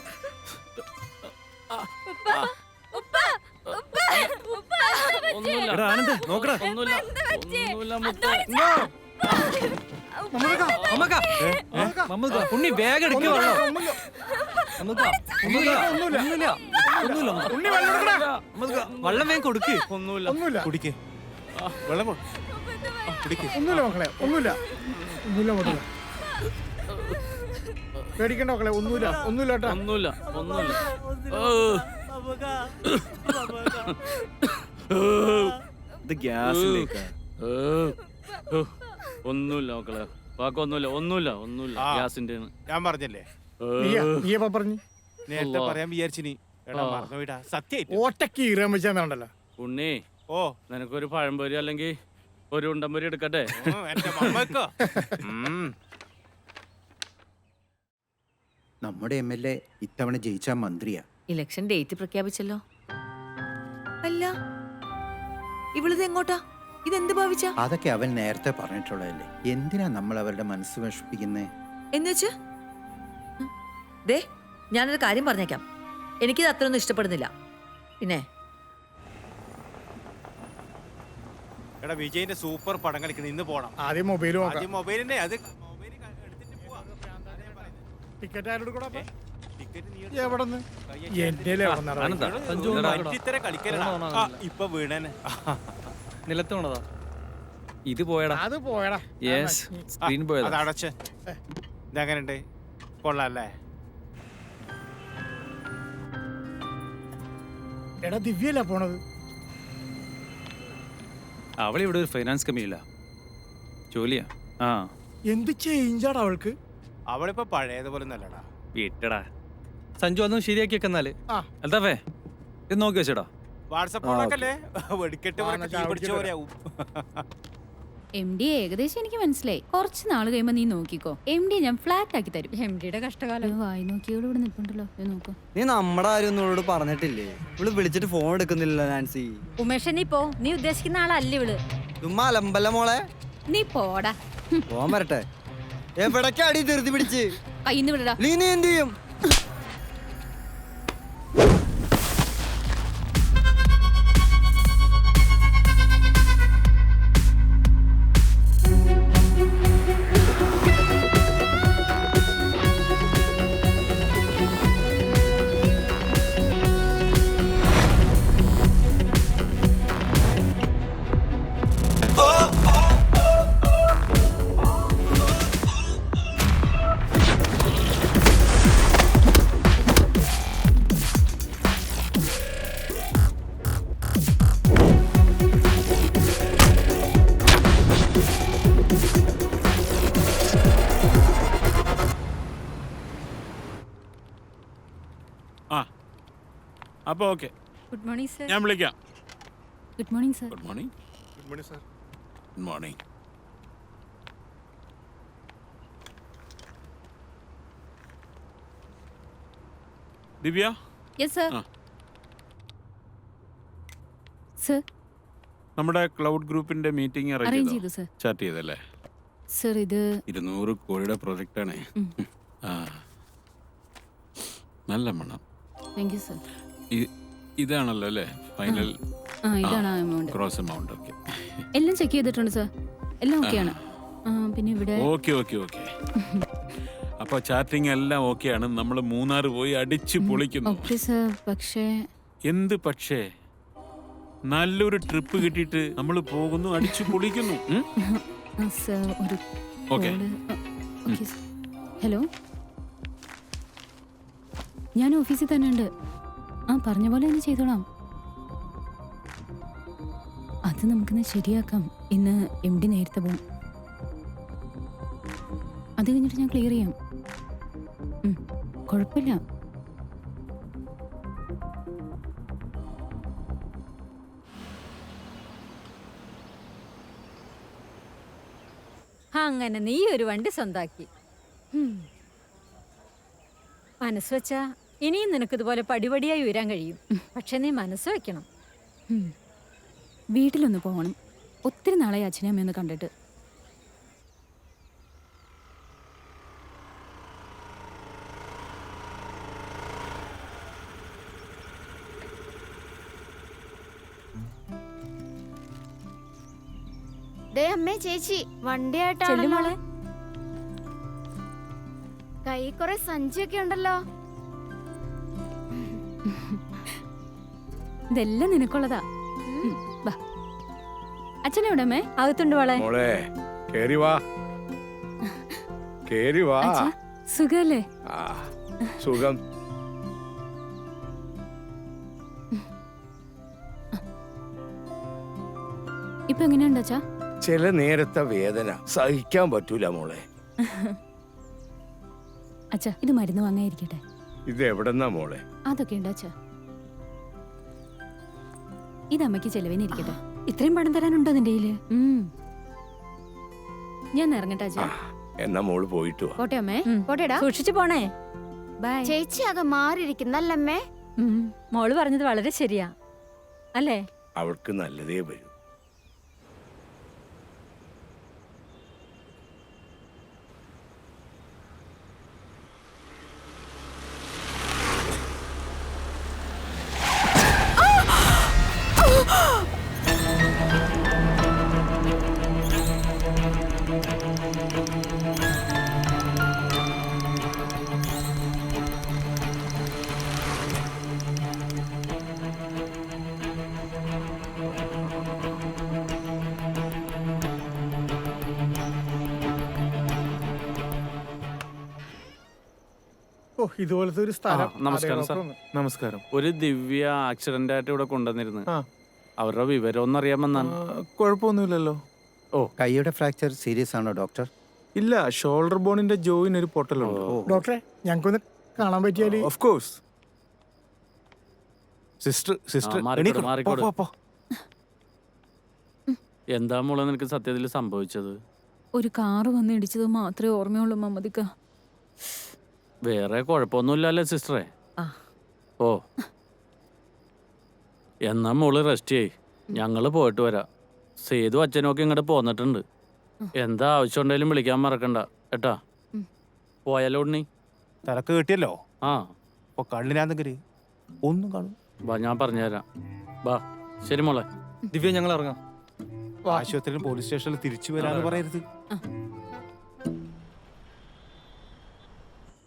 ഉണ്ണി വേഗം എടുക്കുക. വെള്ളം വേഗം കൊടുക്ക്. ഒന്നുമില്ല. കുടിക്ക് വെള്ളം കുടിക്ക്. ഒന്നുമില്ല മക്കളെ, ഒന്നുമില്ല മക്കളെ. പേടിക്കണ്ട മക്കളെ, ഒന്നുമില്ല കേട്ടോ. ഒന്നുമില്ല. ഇത് ഗ്യാസിലേക്കാ. ഒന്നുമില്ല മക്കളെ, ഒന്നുമില്ല. ഗ്യാസിന്റെ ഞാൻ പറഞ്ഞല്ലേ, നീയപ്പ പറഞ്ഞു. നേരത്തെ പറയാൻ വിചാരിച്ചിനി. മറന്നുപോയിട്ടാ, സത്യായിട്ട് ഓട്ടക്ക് ഈറാൻ വെച്ചാന്നുണ്ടല്ലോ. ഉണ്ണി, ഓ നിനക്കൊരു പഴംപൊരി അല്ലെങ്കിൽ ഒരു ഉണ്ടംപൊരി എടുക്കട്ടെ? എന്റെ മമ്മക്കോ. നമ്മുടെ MLA ഇത്തവണ ജയിച്ച മന്ത്രിയാ. Election date പ്രഖ്യാപിച്ചല്ലോ. അല്ല, ഇവളിത് എങ്ങോട്ടാ? ഇതെന്ത് ഭാവിച്ച? അതൊക്കെ അവൻ നേരത്തെ പറഞ്ഞിട്ടുള്ളതല്ലേ. എന്തിനാ നമ്മൾ അവരുടെ മനസ്സ് വിഷമിപ്പിക്കുന്നേ? എന്നുവെച്ച് ദേ, ഞാനൊരു കാര്യം പറഞ്ഞേക്കാം. എനിക്കിത് അത്രയൊന്നും ഇഷ്ടപ്പെടുന്നില്ല. പിന്നെ എടാ, വിജയിന്റെ സൂപ്പർ പടം കളിക്കണം, ഇന്ന് പോണം. ആദ്യം മൊബൈൽ ആദ്യം മൊബൈലിന്റെ അത് ടിക്കറ്റ് ആരോട് കൂടെ? ടിക്കറ്റ് നീ എവിടെന്ന്? എന്റെ കളിക്കലടാ. ഇപ്പൊ വീണേനെ നിലത്ത് പോണതാ. ഇത് പോയടാ. അത് പോയടാ. സ്ക്രീൻ പോയതാ. അത് അടച്ച്. ഇതെങ്ങനെയുണ്ട്? കൊള്ളാല്ലേ? എടാ, ദിവ്യല്ല പോണത്. അവളിവിടെ ഒരു ഫൈനാൻസ് കമ്പനിയില്ല, ജോലിയാ. എന്ത് ചേഞ്ചാടാ അവൾക്ക്? അവളിപ്പോ പഴയതുപോലെ നല്ലടാ. വീട്ടടാ. സഞ്ജു അതൊന്നും ശരിയാക്കി വെക്കുന്നല്ലേ. അൽത്താഫേ, ഇത് നോക്കി വെച്ചടാ. വാട്സപ്പ് ഓണക്കല്ലേ, വെടിക്കെട്ട് പിടിച്ച പോലെയാവും. MD ഏകദേശം എനിക്ക് മനസ്സിലായി. കുറച്ച് നാൾ കഴിയുമ്പോ നീ നോക്കിക്കോ, MD ഞാൻ ഫ്ലാറ്റ് ആക്കി തരും. MDയുടെ കഷ്ടകാലം. വായി നോക്കിയോട് ഇവിടെ നിൽപ്പുണ്ടല്ലോ, നോക്കോ. നീ നമ്മുടെ ആരും ഒന്നും പറഞ്ഞിട്ടില്ലേ? ഇവള് വിളിച്ചിട്ട് ഫോൺ എടുക്കുന്നില്ല നാൻസി. ഉമേഷ്, നീ പോ. നീ ഉദ്ദേശിക്കുന്ന ആളല്ല ഇവള്. ചുമ്മാ അലമ്പല്ല മോളെ. നീ പോടാ. പോവാൻ വരട്ടെ. എവിടേക്ക് അടി ധൃതി പിടിച്ച് കയ്യിന്ന് വിടടാ. നീ എന്ത് ചെയ്യും? അപ്പോൾ ഓക്കെ, ഗുഡ് മോർണിംഗ് സർ. ഞാൻ വിളിക്കാം. Good morning sir. Good morning. Good morning sir. Good morning. Divya. Yes sir. ആ. സർ നമ്മുടെ ക്ലൗഡ് ഗ്രൂപ്പിന്റെ മീറ്റിംഗ് അറേഞ്ച് അറേഞ്ച് ചെയ്തു സർ. ചാറ്റ് ചെയ്തല്ലേ? സർ ഇത് 200 കോടിയുടെ പ്രൊജക്റ്റാണേ. ആ, നല്ല മണം. Thank you sir. ഇതാണല്ലോ അല്ലേ ഫൈനൽ ആ ഇതാണ് ആ എമൗണ്ട്. Cross amount? ഓക്കെ, എല്ലാം ചെക്ക് ചെയ്തിട്ടുണ്ട് സർ, എല്ലാം ഓക്കെയാണ്. പിന്നെ ഇവിടെ ഓക്കെ ഓക്കെ ഓക്കെ. അപ്പോൾ ചാറ്റിംഗ് എല്ലാം ഓക്കെയാണ്. നമ്മൾ മൂന്നാർ പോയി അടിച്ച് പൊളിക്കുന്നു. Okay sir. പക്ഷേ എന്ത് പക്ഷേ? നല്ലൊരു ട്രിപ്പ് കിട്ടിയിട്ട് നമ്മൾ പോകുന്നു, അടിച്ചു പൊളിക്കുന്നു. സർ ഒരു ഓക്കെ. Okay sir. ഹലോ, ഞാൻ ഓഫീസിൽ തന്നെ ഉണ്ട്. പറഞ്ഞ പോലെ തന്നെ ചെയ്തോളാം. അത് നമുക്കിന്ന് ശരിയാക്കാം. ഇന്ന് MD നേരത്തെ പോകും. അത് കഴിഞ്ഞിട്ട് ഞാൻ ക്ലിയർ ചെയ്യാം. കുഴപ്പമില്ല. അങ്ങനെ നീ ഒരു വണ്ടി സ്വന്താക്കി. മനസ്സ് വെച്ചാ ഇനിയും നിനക്കിതുപോലെ പടിപടിയായി ഉയരാൻ കഴിയും. പക്ഷെ നീ മനസ്സ് വെക്കണം. വീട്ടിലൊന്ന് പോകണം. ഒത്തിരി നാളായി അച്ഛനെ അമ്മയൊന്ന് കണ്ടിട്ട്. അമ്മേ ചേച്ചി വണ്ടി ചെല്ലു ആയിട്ടാണല്ലോ. മോളെ. കൈ കുറെ സഞ്ചിയൊക്കെ ഉണ്ടല്ലോ. ഇതെല്ലാം നിനക്കുള്ളതാ. അച്ഛനെവിടെ അമ്മേ? അകത്തുണ്ട് മോളെ. മോളെ കേറി വാ, കേറി വാ. സുഖല്ലേ? സുഖം. ഇപ്പൊ എങ്ങനെയുണ്ട് അച്ഛാ? ചില നേരത്തെ വേദന സഹിക്കാൻ പറ്റൂല മോളെ. അച്ഛാ ഇത് മരുന്ന് വാങ്ങാതിരിക്കട്ടെ. ഇത് എവിടെന്നാ മോളെ? അതൊക്കെ ഉണ്ട് അച്ഛാ. ഇത് അമ്മയ്ക്ക് ചെലവിനിരിക്കട്ടെ. ഇത്രയും പണം തരാനുണ്ടോ നിന്റെ കയ്യില്? ഞാൻ ഇറങ്ങട്ടെ അച്ഛാ. എന്നാ മോള് പോയിട്ട് വാ. പോട്ടെ അമ്മേ. പോട്ടെടാ. സൂക്ഷിച്ചു പോണേ. ബൈ. ചേച്ചി ആകെ മാറിയിരിക്കുന്നല്ലമ്മേ. മോള് പറഞ്ഞത് വളരെ ശരിയാ അല്ലേ? അവൾക്ക് നല്ലതേ വരൂ. ഇതുപോലത്തെ ഒരു സ്ഥലം. നമസ്കാരം സാർ. നമസ്കാരം. ഒരു ദിവ്യ ആക്സിഡന്റ് ആയിട്ട് ഇവിടെ കൊണ്ടുവന്നിരുന്നു. അവരുടെ വിവരം ഒന്നും അറിയാമെന്നാണ്. കുഴപ്പമൊന്നുമില്ലല്ലോ. കൈയുടെ ഫ്രാക്ചർ സീരിയസ് ആണോ ഡോക്ടർ? ഇല്ല, ഷോൾഡർ ബോണിന്റെ ജോയിന് ഒരു പൊട്ടലുണ്ട്. ഡോക്ടറെ ഞങ്ങൾക്കൊന്ന് കാണാൻ പറ്റിയാല്. Of course. സിസ്റ്റർ എന്താ മോളെ നിനക്ക് സത്യത്തിൽ സംഭവിച്ചത്? ഒരു കാറ് വന്ന് ഇടിച്ചത് മാത്രമേ ഓർമ്മയുള്ളൂ മമ്മദിക്ക. വേറെ കുഴപ്പമൊന്നുമില്ലല്ലേ സിസ്റ്ററെ? ഓ, എന്നാ മോള് റെസ്റ്റ് ചെയ്യ്. ഞങ്ങള് പോയിട്ട് വരാം. സേതു അച്ഛനൊക്കെ ഇങ്ങോട്ട് പോന്നിട്ടുണ്ട്. എന്താ ആവശ്യം ഉണ്ടെങ്കിലും വിളിക്കാൻ മറക്കണ്ട കേട്ടാ. പോയാലോ ഉണ്ണി? തിരക്ക് കിട്ടിയല്ലോ. അപ്പൊ കണ്ണിനാന്നെങ്കില് ഒന്നും കാണും. വാ, ഞാൻ പറഞ്ഞുതരാം. വാ. ശരി മോളെ. ദിവ്യ ഞങ്ങൾ ഇറങ്ങാം. ആശുപത്രിയിലും പോലീസ് സ്റ്റേഷനിൽ തിരിച്ചു വരാന്ന് പറയരുത്.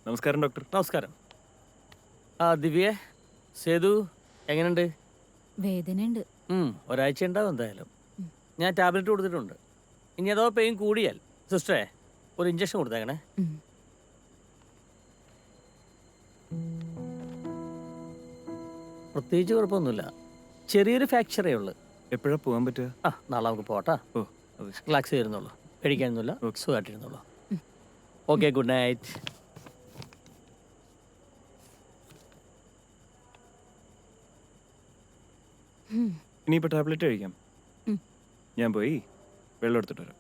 നമസ്കാരം ഡോക്ടർ. നമസ്കാരം. ദിവ്യ, സേതു എങ്ങനെയുണ്ട്? വേദനയുണ്ട്. ഒരാഴ്ച ഉണ്ടാവും എന്തായാലും. ഞാൻ ടാബ്ലറ്റ് കൊടുത്തിട്ടുണ്ട്. ഇനി അഥവാ പെയിൻ കൂടിയാൽ സിസ്റ്ററെ ഒരു ഇഞ്ചക്ഷൻ കൊടുത്തേക്കണേ. പ്രത്യേകിച്ച് കുഴപ്പമൊന്നുമില്ല. ചെറിയൊരു ഫ്രാക്ചറേ ഉള്ളു. എപ്പോഴാണ് പോകാൻ പറ്റുക? നാളെ നമുക്ക് പോട്ടാ. റിലാക്സ് ചെയ്തിരുന്നുള്ളൂ. പേടിക്കാനൊന്നുമില്ല. സുഖമായിട്ടിരുന്നുള്ളൂ. Okay, good night. ഇനിയിപ്പോൾ ടാബ്ലറ്റ് കഴിക്കാം. ഞാൻ പോയി വെള്ളം എടുത്തിട്ട് വരാം.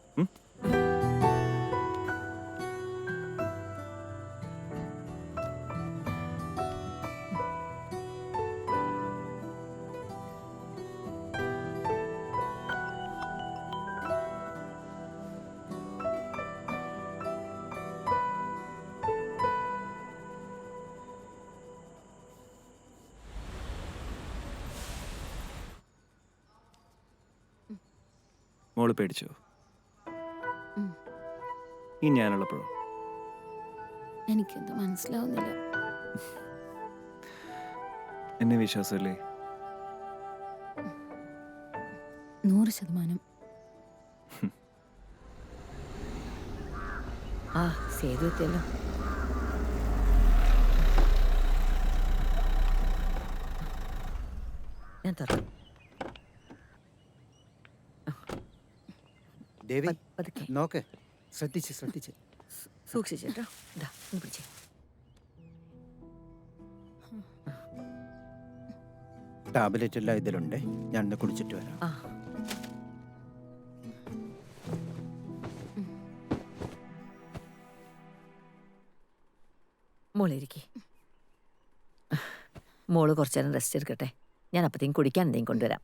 മോള് പേടിച്ചോ? ഈ ഞാനുള്ളപ്പോഴോ? എനിക്കെന്ത് മനസ്സിലാവുന്നില്ല. എന്നെ വിശ്വാസമല്ലേ? 100%. ആ സേതു എത്തിയല്ലോ. ഞാൻ തുറന്നു. ദേവി നോക്ക്, ശ്രദ്ധിച്ച് സൂക്ഷിച്ചേട്ടോ. ഇതാ ഒന്ന് പിടിച്ചേ. ടാബ്ലറ്റ് എല്ലാം ഇതിലുണ്ട്, ഞാൻ ഒന്ന് കുടിച്ചിട്ട് വരാം. ആ മോളിരിക്കേ. മോള് കുറച്ചു നേരം റെസ്റ്റ് എടുക്കട്ടെ. ഞാൻ അപ്പത്തേക്കും കുടിക്കാൻ എന്തെങ്കിലും കൊണ്ടുവരാം.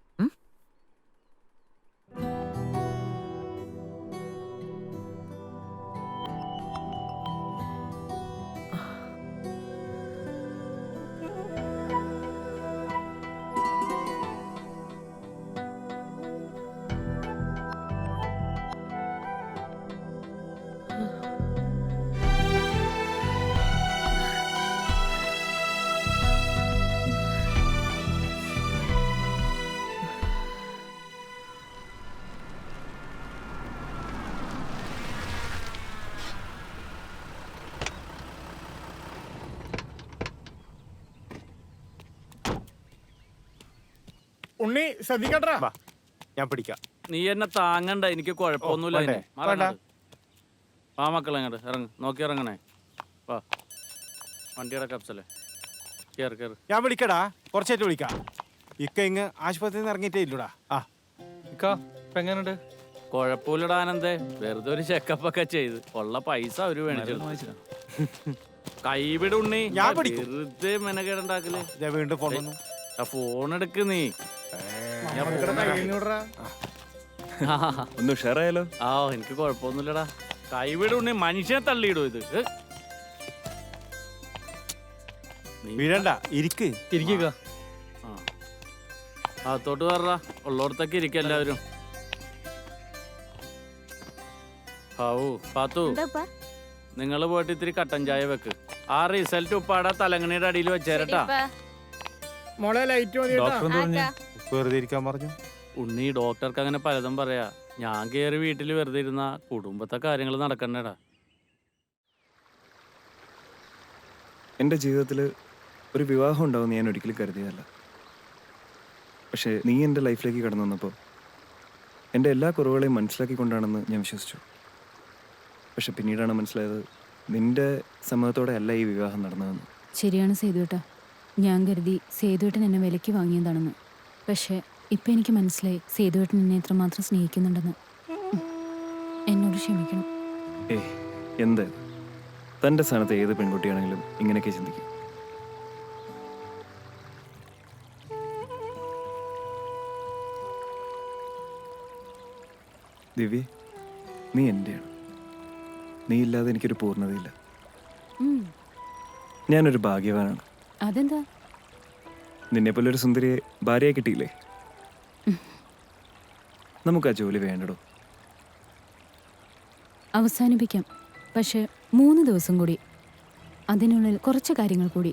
ഉണ്ണി ശ്രദ്ധിക്കട്ടാ. ഞാൻ പിടിക്കാം. നീ എന്നെ താങ്ങണ്ട, എനിക്ക് കുഴപ്പമൊന്നുമില്ല. വേണ്ടേ? അതിന്. മറക്കണ്ട. വാ മക്കളെ ഇങ്ങോട്ട് ഇറങ്ങ്, നോക്കി ഇറങ്ങണേ. വാ വണ്ടിയുടെ കപ്സല്ലേ, കേറ് കേറ്. ഞാൻ വിളിക്കടാ, കുറച്ചായിട്ട് വിളിക്കാം. ഇക്ക ഇങ്ങ് ആശുപത്രിയിൽ നിന്ന് ഇറങ്ങിയിട്ടേ ഇല്ലടാ. ആ എങ്ങനെയുണ്ട്? കുഴപ്പമില്ലടാ ആനന്ദേ, വെറുതെ ഒരു ചെക്കപ്പ് ഒക്കെ ചെയ്ത് ഉള്ള പൈസ അവര് മേടിച്ചു. കൈവിടുണ്ണി, ഞാൻ പിടിക്കും. വെറുതെ മെനകേടുണ്ടാക്കല്. വീണ്ടും ഫോൺ വന്നു. ഫോൺ എടുക്ക് നീ. ഒന്ന് ഉഷാറായാലോ? ആ എനിക്ക് കുഴപ്പമൊന്നുമില്ലടാ. കൈവിടുണ്ണി, മനുഷ്യനെ തള്ളിയിടും ഇത്. വീഴണ്ട, ഇരിക്ക്. ഇരിക്കുക. അകത്തോട്ട് പറ, ഉള്ളോടത്തൊക്കെ ഇരിക്കും എല്ലാവരും. പാത്തു, നിങ്ങൾ പോയിട്ട് ഇത്തിരി കട്ടൻ ചായ വെക്ക്. ആ റിസൾട്ട് ഉപ്പാടെ തലങ്ങണിയുടെ അടിയിൽ വെച്ചേരട്ടാ. മോളെ ലൈറ്റ് മതി. വെറുതെ ഇരിക്കാൻ പറഞ്ഞു. ഉണ്ണി, ഡോക്ടർക്ക് അങ്ങനെ പലതും പറയാ. ഞാൻ കയറി വീട്ടിൽ വെറുതെ ഇരുന്ന കുടുംബത്തെ കാര്യങ്ങൾ നടക്കണ്ടേടാ. എൻ്റെ ജീവിതത്തിൽ ഒരു വിവാഹം ഉണ്ടാവുമെന്ന് ഞാൻ ഒരിക്കലും കരുതിയതല്ല. പക്ഷേ നീ എൻ്റെ ലൈഫിലേക്ക് കടന്നു വന്നപ്പോൾ എൻ്റെ എല്ലാ കുറവുകളെയും മനസ്സിലാക്കിക്കൊണ്ടാണെന്ന് ഞാൻ വിശ്വസിച്ചു. പക്ഷെ പിന്നീടാണ് മനസ്സിലായത് നിന്റെ സമ്മതത്തോടെ അല്ല ഈ വിവാഹം നടന്നതെന്ന്. ശരിയാണ് സേതുവേട്ടാ, ഞാൻ കരുതി സേതുവേട്ടൻ എന്നെ വിലയ്ക്ക് വാങ്ങിയതാണെന്ന്. പക്ഷേ ഇപ്പം എനിക്ക് മനസ്സിലായി സേതുവേട്ടൻ എന്നെ എത്രമാത്രം സ്നേഹിക്കുന്നുണ്ടെന്ന്. എന്നോട് ക്ഷമിക്കണം. എന്ത്, തൻ്റെ സ്ഥാനത്ത് ഏത് പെൺകുട്ടിയാണെങ്കിലും ഇങ്ങനെയൊക്കെ ചിന്തിക്കും. ദിവ്യ, നീ എൻ്റെയാണ്. നീ ഇല്ലാതെ എനിക്കൊരു പൂർണ്ണതയില്ല. ഞാനൊരു ഭാഗ്യവാനാണ്. അതെന്താ? നിന്നെപ്പോലെ ഒരു സുന്ദരിയെ ഭാര്യയെ കിട്ടിയില്ലേ? നമുക്ക് ആ ജോലി വേണ്ടടോ. അവസാനിപ്പിക്കാം, പക്ഷെ 3 ദിവസം കൂടി, അതിനുള്ളിൽ കുറച്ച് കാര്യങ്ങൾ കൂടി.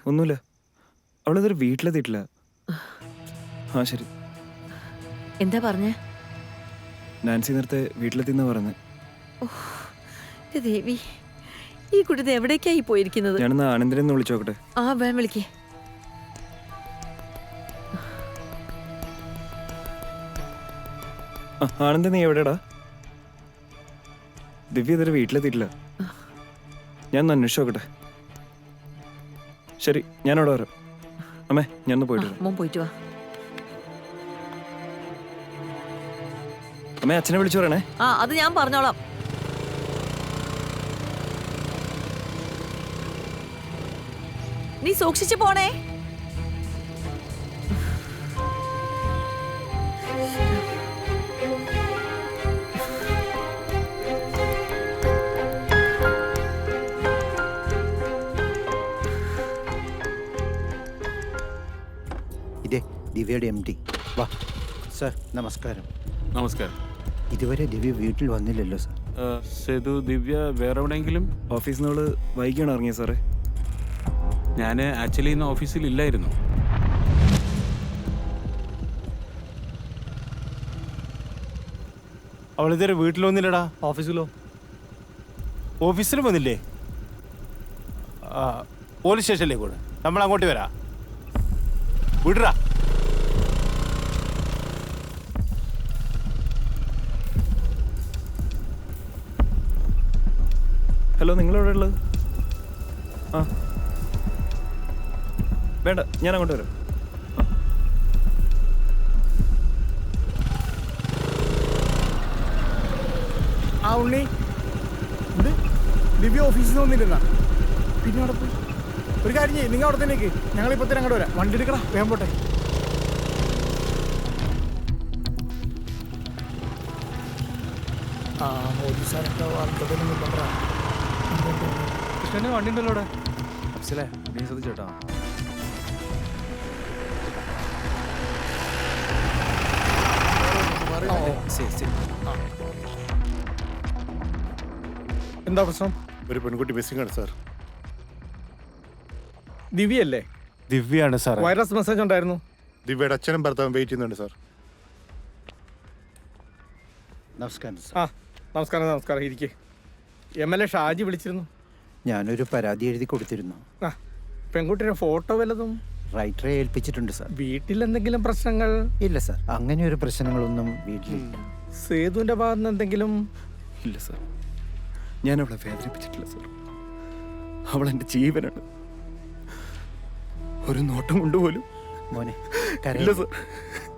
ഒന്നുമില്ല. അവളിതൊരു വീട്ടിലെത്തിയിട്ടില്ല. ആ ശരി. എന്താ പറഞ്ഞേ? നാൻസി നേരത്തെ വീട്ടിലെത്തിന്നാ പറഞ്ഞത്. ദേവി, ഈ കുട്ടി എവിടേക്കായി പോയിരിക്കുന്നത്? ഞാനെന്നാ ആനന്ദിനെ ഒന്ന് വിളിച്ചു നോക്കട്ടെ. ആ വേം വിളിക്കേ. ആനന്ദ, നീ എവിടെടാ? ദിവ്യ ഇതൊരു വീട്ടിലെത്തിയിട്ടില്ല. ഞാൻ ഒന്ന് അന്വേഷിച്ചു നോക്കട്ടെ. ശരി, ഞാനവിടെ വരാം. അമ്മേ, ഞാനൊന്ന് പോയിട്ട് വരാം. മോൻ പോയിട്ട് വാ. അമ്മേ, അച്ഛനെ വിളിച്ചു പറയണേ. ആ, അത് ഞാൻ പറഞ്ഞോളാം. നീ സൂക്ഷിച്ചു പോണേ. ഇതേ ദിവ്യയുടെ MD. വാ സർ, നമസ്കാരം. നമസ്കാരം. ഇതുവരെ ദിവ്യ വീട്ടിൽ വന്നില്ലല്ലോ സർ. സേതു, ദിവ്യ വേറെ എവിടെയെങ്കിലും? ഓഫീസിൽ നിന്ന് അവള് വൈകിയാണ് ഇറങ്ങിയത് സാറേ. ഞാൻ ആക്ച്വലി ഇന്ന് ഓഫീസിൽ ഇല്ലായിരുന്നു. അവളിതുവരെ വീട്ടിൽ വന്നില്ലടാ. ഓഫീസിലോ? ഓഫീസിലും വന്നില്ലേ? പോലീസ് സ്റ്റേഷനിലേക്ക് കൂടെ നമ്മൾ അങ്ങോട്ട് വരാം. വിടറാ. ഹലോ, നിങ്ങളെവിടെ ഉള്ളത്? ആ വേണ്ട, ഞാൻ അങ്ങോട്ട് വരാം. ആ ഉണ്ണി, ഇത് ദിവ്യ ഓഫീസിൽ നിന്ന് വന്നിരുന്ന പിന്നെ അവിടെ പോയി. ഒരു കാര്യം ചെയ്യും, നിങ്ങൾ അവിടെ തന്നേക്ക്, ഞങ്ങൾ ഇപ്പൊ തന്നെ അങ്ങോട്ട് വരാം. വണ്ടി എടുക്കടാ, വേഗം പോട്ടെ. ആ പോലീസുകാരൊക്കെ വാർത്തതൊന്നും കൊണ്ടാ. കൃഷ്ണന് വണ്ടി ഉണ്ടല്ലോ അവിടെ. അഫ്സലേ, നീ ശ്രദ്ധിച്ചോട്ടോ. എന്താ പ്രശ്നം? ഒരു പെൺകുട്ടി മിസ്സിംഗ് ആണ് സാർ. ദിവ്യല്ലേ? ദിവ്യാണ് സാർ. വൈറസ് മെസ്സേജ് ഉണ്ടായിരുന്നു. ദിവ്യയുടെ അച്ഛനും ഭർത്താവും വെയിറ്റ് ചെയ്യുന്നുണ്ട് സാർ. നമസ്കാരം സർ. ആ നമസ്കാരം. നമസ്കാരം, ഇരിക്കേ. MLA ഷാജി വിളിച്ചിരുന്നു. ഞാനൊരു പരാതി എഴുതി കൊടുത്തിരുന്നു. ആ, പെൺകുട്ടിയുടെ ഫോട്ടോ വല്ലതും? റൈറ്ററെ ഏൽപ്പിച്ചിട്ടുണ്ട് സാർ. വീട്ടിൽ എന്തെങ്കിലും പ്രശ്നങ്ങൾ? ഇല്ല സാർ, അങ്ങനെ ഒരു പ്രശ്നങ്ങളൊന്നും വീട്ടിലില്ല. സേതുവിന്റെ ഭാഗത്ത് എന്തെങ്കിലും? ഇല്ല സാർ, ഞാൻ അവളെ വേദനിപ്പിച്ചിട്ടില്ല സാർ. അവൾ എൻ്റെ ജീവനാണ്. ഒരു നോട്ടം കൊണ്ടുപോലും മോനെ ഇല്ല സാർ,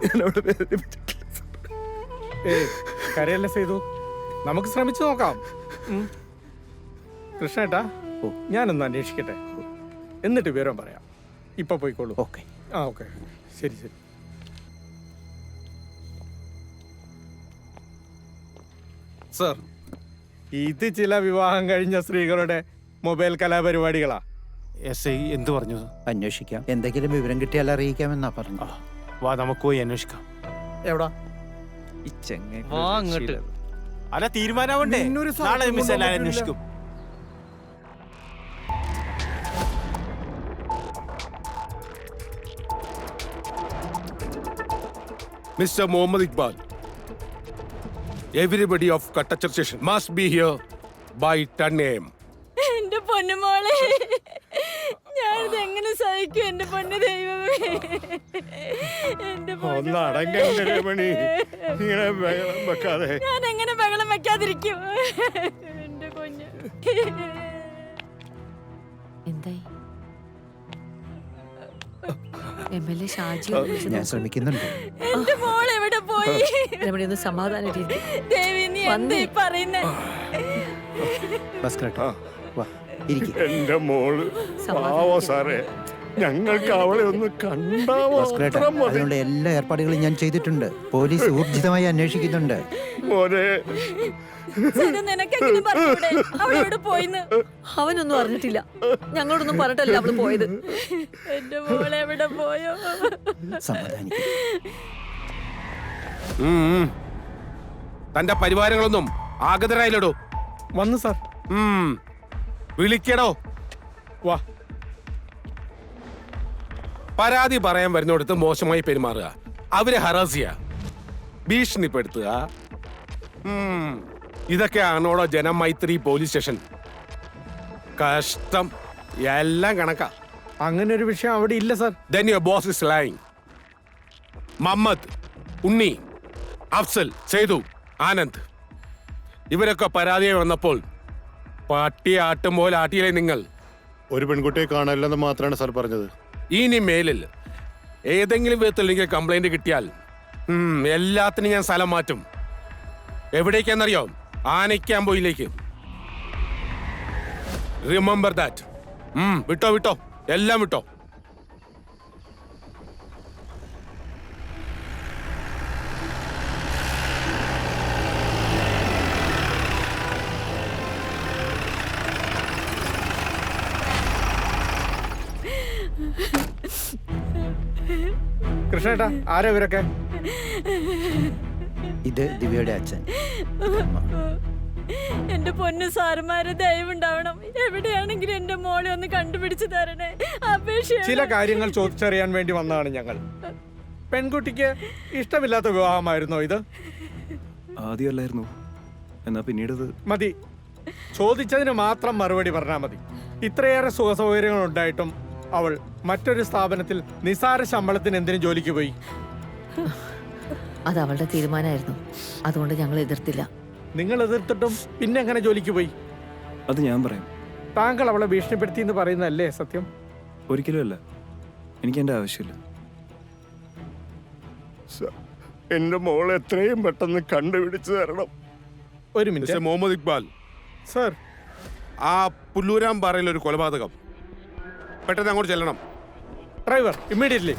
ഞാൻ അവളെ വേദനിപ്പിച്ചിട്ടില്ല സാർ. കരയല്ലേ സേതു, നമുക്ക് ശ്രമിച്ചു നോക്കാം. കൃഷ്ണേട്ടാ, ഞാനൊന്ന് അന്വേഷിക്കട്ടെ, എന്നിട്ട് വിവരം പറയാം. ഇപ്പൊ പോയിക്കോളൂ. ഓക്കെ. ആ ഓക്കെ, ശരി ശരി. സർ, ഇത് ചില വിവാഹം കഴിഞ്ഞ സ്ത്രീകളുടെ മൊബൈൽ കലാപരിപാടികളാ. SI എന്ത് പറഞ്ഞു? അന്വേഷിക്കാം, എന്തെങ്കിലും വിവരം കിട്ടിയാൽ അറിയിക്കാമെന്നാ പറഞ്ഞു. വാ, നമുക്ക് പോയി അന്വേഷിക്കാം. എവിടാ? അങ്ങോട്ട്. അല്ല, തീരുമാനമാവണ്ടേ? നാളെ മിസ് എല്ലാവരും അന്വേഷിക്കും. Mr. Mohammad Iqbal, everybody of Katachar station must be here by 10 AM. എന്റെ പൊന്നുമോളെ, ഞാനിത് എങ്ങനെ സഹിക്കും എന്റെ പൊന്നു ദൈവമേ. ഞാൻ എങ്ങനെ ബഹളം വെക്കാതിരിക്കും എന്റെ കുഞ്ഞ്. എന്തായി? MLA ഷാജി ഞാൻ ശ്രമിക്കുന്നുണ്ട്. എന്റെ മോൾ എവിടെ പോയി? ഒന്ന് സമാധാനം. ദേവി, നീ എന്താ പറയുന്നേ? എന്റെ മോള് പാവോ സാറേ, ഞങ്ങൾക്ക് അവളെ ഒന്ന് കണ്ടാ മാത്രം മതി. അതിനുള്ള എല്ലാ ഏർപ്പാടുകളും ഞാൻ ചെയ്തിട്ടുണ്ട്. പോലീസ് ഊർജിതമായി അന്വേഷിക്കുന്നുണ്ട്. നിനക്കെങ്കിലും പറഞ്ഞൂടെ അവളെവിടെ പോയിന്ന്? അവനൊന്നും അറിഞ്ഞിട്ടില്ല, ഞങ്ങളോടൊന്നും പറഞ്ഞിട്ടല്ല അവള് പോയത്. എന്റെ മോളെ എവിടെ പോയോ? തന്റെ പരിവാരങ്ങളൊന്നും ആഗതരായില്ലടോ. വന്നു സാർ. വിളിക്കടോ. വാ. പരാതി പറയാൻ വരുന്നിടത്ത് മോശമായി പെരുമാറുക, അവരെ ഹറാസ് ചെയ്യുക, ഭീഷണിപ്പെടുത്തുക. ഇതൊക്കെയാണോടോ ജനമൈത്രി പോലീസ് സ്റ്റേഷൻ? കഷ്ടം, എല്ലാം കണക്കാ. അങ്ങനെ ഒരു വിഷയം അവിടെ ഇല്ല sir. Then your boss is lying. Muhammad, Unni, Afsal, Sethu, Anand ഇവരൊക്കെ പരാതിയെ വന്നപ്പോൾ പട്ടിയെ ആട്ടും പോലെ ആട്ടിയില്ലേ നിങ്ങൾ? ഒരു പെൺകുട്ടിയെ കാണാനില്ലെന്ന് മാത്രമാണ് സാർ പറഞ്ഞത്. ഇനി മേലിൽ ഏതെങ്കിലും വിധത്തിൽ എനിക്ക് കംപ്ലൈന്റ് കിട്ടിയാൽ എല്ലാത്തിനും ഞാൻ സ്ഥലം മാറ്റും. എവിടേക്കാന്നറിയോ? ആനയ്ക്കാമ്പോയിലേക്ക്. Remember that. വിട്ടോ വിട്ടോ, എല്ലാം വിട്ടോ. കൃഷ്ണേട്ടാ, ആരാ ഇവരൊക്കെ? ഇത് ദിവ്യയുടെ അച്ഛൻ. എന്റെ പൊന്നു സാറുമാരെ ദയവുണ്ടാവണം. എവിടെയാണെങ്കിലും എന്റെ മോളെ ഒന്ന് കണ്ടുപിടിച്ചു തരണേ. ചില കാര്യങ്ങൾ ചോദിച്ചറിയാൻ വേണ്ടി വന്നതാണ് ഞങ്ങൾ. പെൺകുട്ടിക്ക് ഇഷ്ടമില്ലാത്ത വിവാഹമായിരുന്നോ ഇത്? ആദ്യമല്ലായിരുന്നു, എന്നാ പിന്നീട് മതി. ചോദിച്ചതിന് മാത്രം മറുപടി പറഞ്ഞാൽ മതി. ഇത്രയേറെ സുഖസൗകര്യങ്ങൾ ഉണ്ടായിട്ടും അവൾ മറ്റൊരു സ്ഥാപനത്തിൽ നിസാര ശമ്പളത്തിന് എന്തിനു ജോലിക്ക് പോയി? അത് അവളുടെ തീരുമാനമായിരുന്നു, അതുകൊണ്ട് ഞങ്ങൾ എതിർത്തില്ല. നിങ്ങൾ എതിർത്തിട്ടും പിന്നെ എങ്ങനെ ജോലിക്ക് പോയി? അത് ഞാൻ പറയാം. താങ്കൾ അവളെ ഭീഷണിപ്പെടുത്തി എന്ന് പറയുന്നതല്ലേ സത്യം? ഒരിക്കലും അല്ല, എനിക്ക് എൻ്റെ ആവശ്യമില്ല. എന്റെ മോളെ എത്രയും പെട്ടെന്ന് കണ്ടുപിടിച്ചു തരണം. ഒരു മിനിറ്റ്. മുഹമ്മദ് ഇക്ബാൽ സർ, ആ പുല്ലൂരാംപാറയിൽ ഒരു കൊലപാതകം, പെട്ടെന്ന് അങ്ങോട്ട് ചെല്ലണം. Driver, immediately.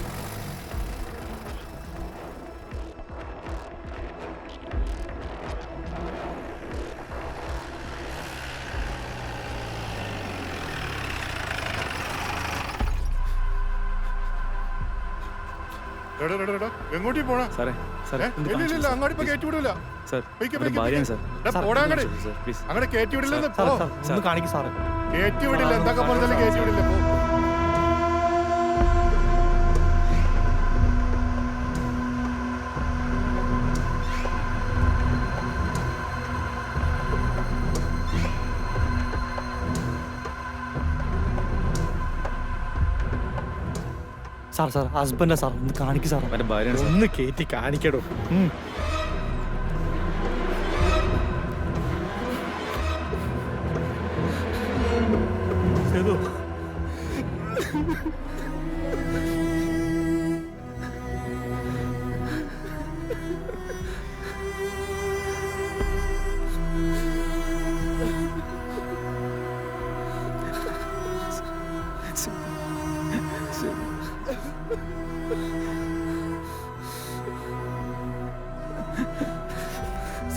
എങ്ങോട്ടീ പോണ? സാറേ, ഇല്ല അങ്ങോട്ട് ഇപ്പൊ കയറ്റി വിടൂല. ഭാര്യയാണ് സാർ. അങ്ങനെ കയറ്റി വിടില്ലെന്ന് കാണിക്കും സാറേ. കയറ്റി വിടില്ല, എന്തൊക്കെ പറഞ്ഞാലും കയറ്റി വിടില്ല. സാർ സാർ ഹസ്ബൻഡാ സാർ, ഒന്ന് കാണിക്കും സാർ. എൻ്റെ ഭാര്യയാണ് സാർ. ഒന്ന് കയറ്റി കാണിക്കടോ. സേതു,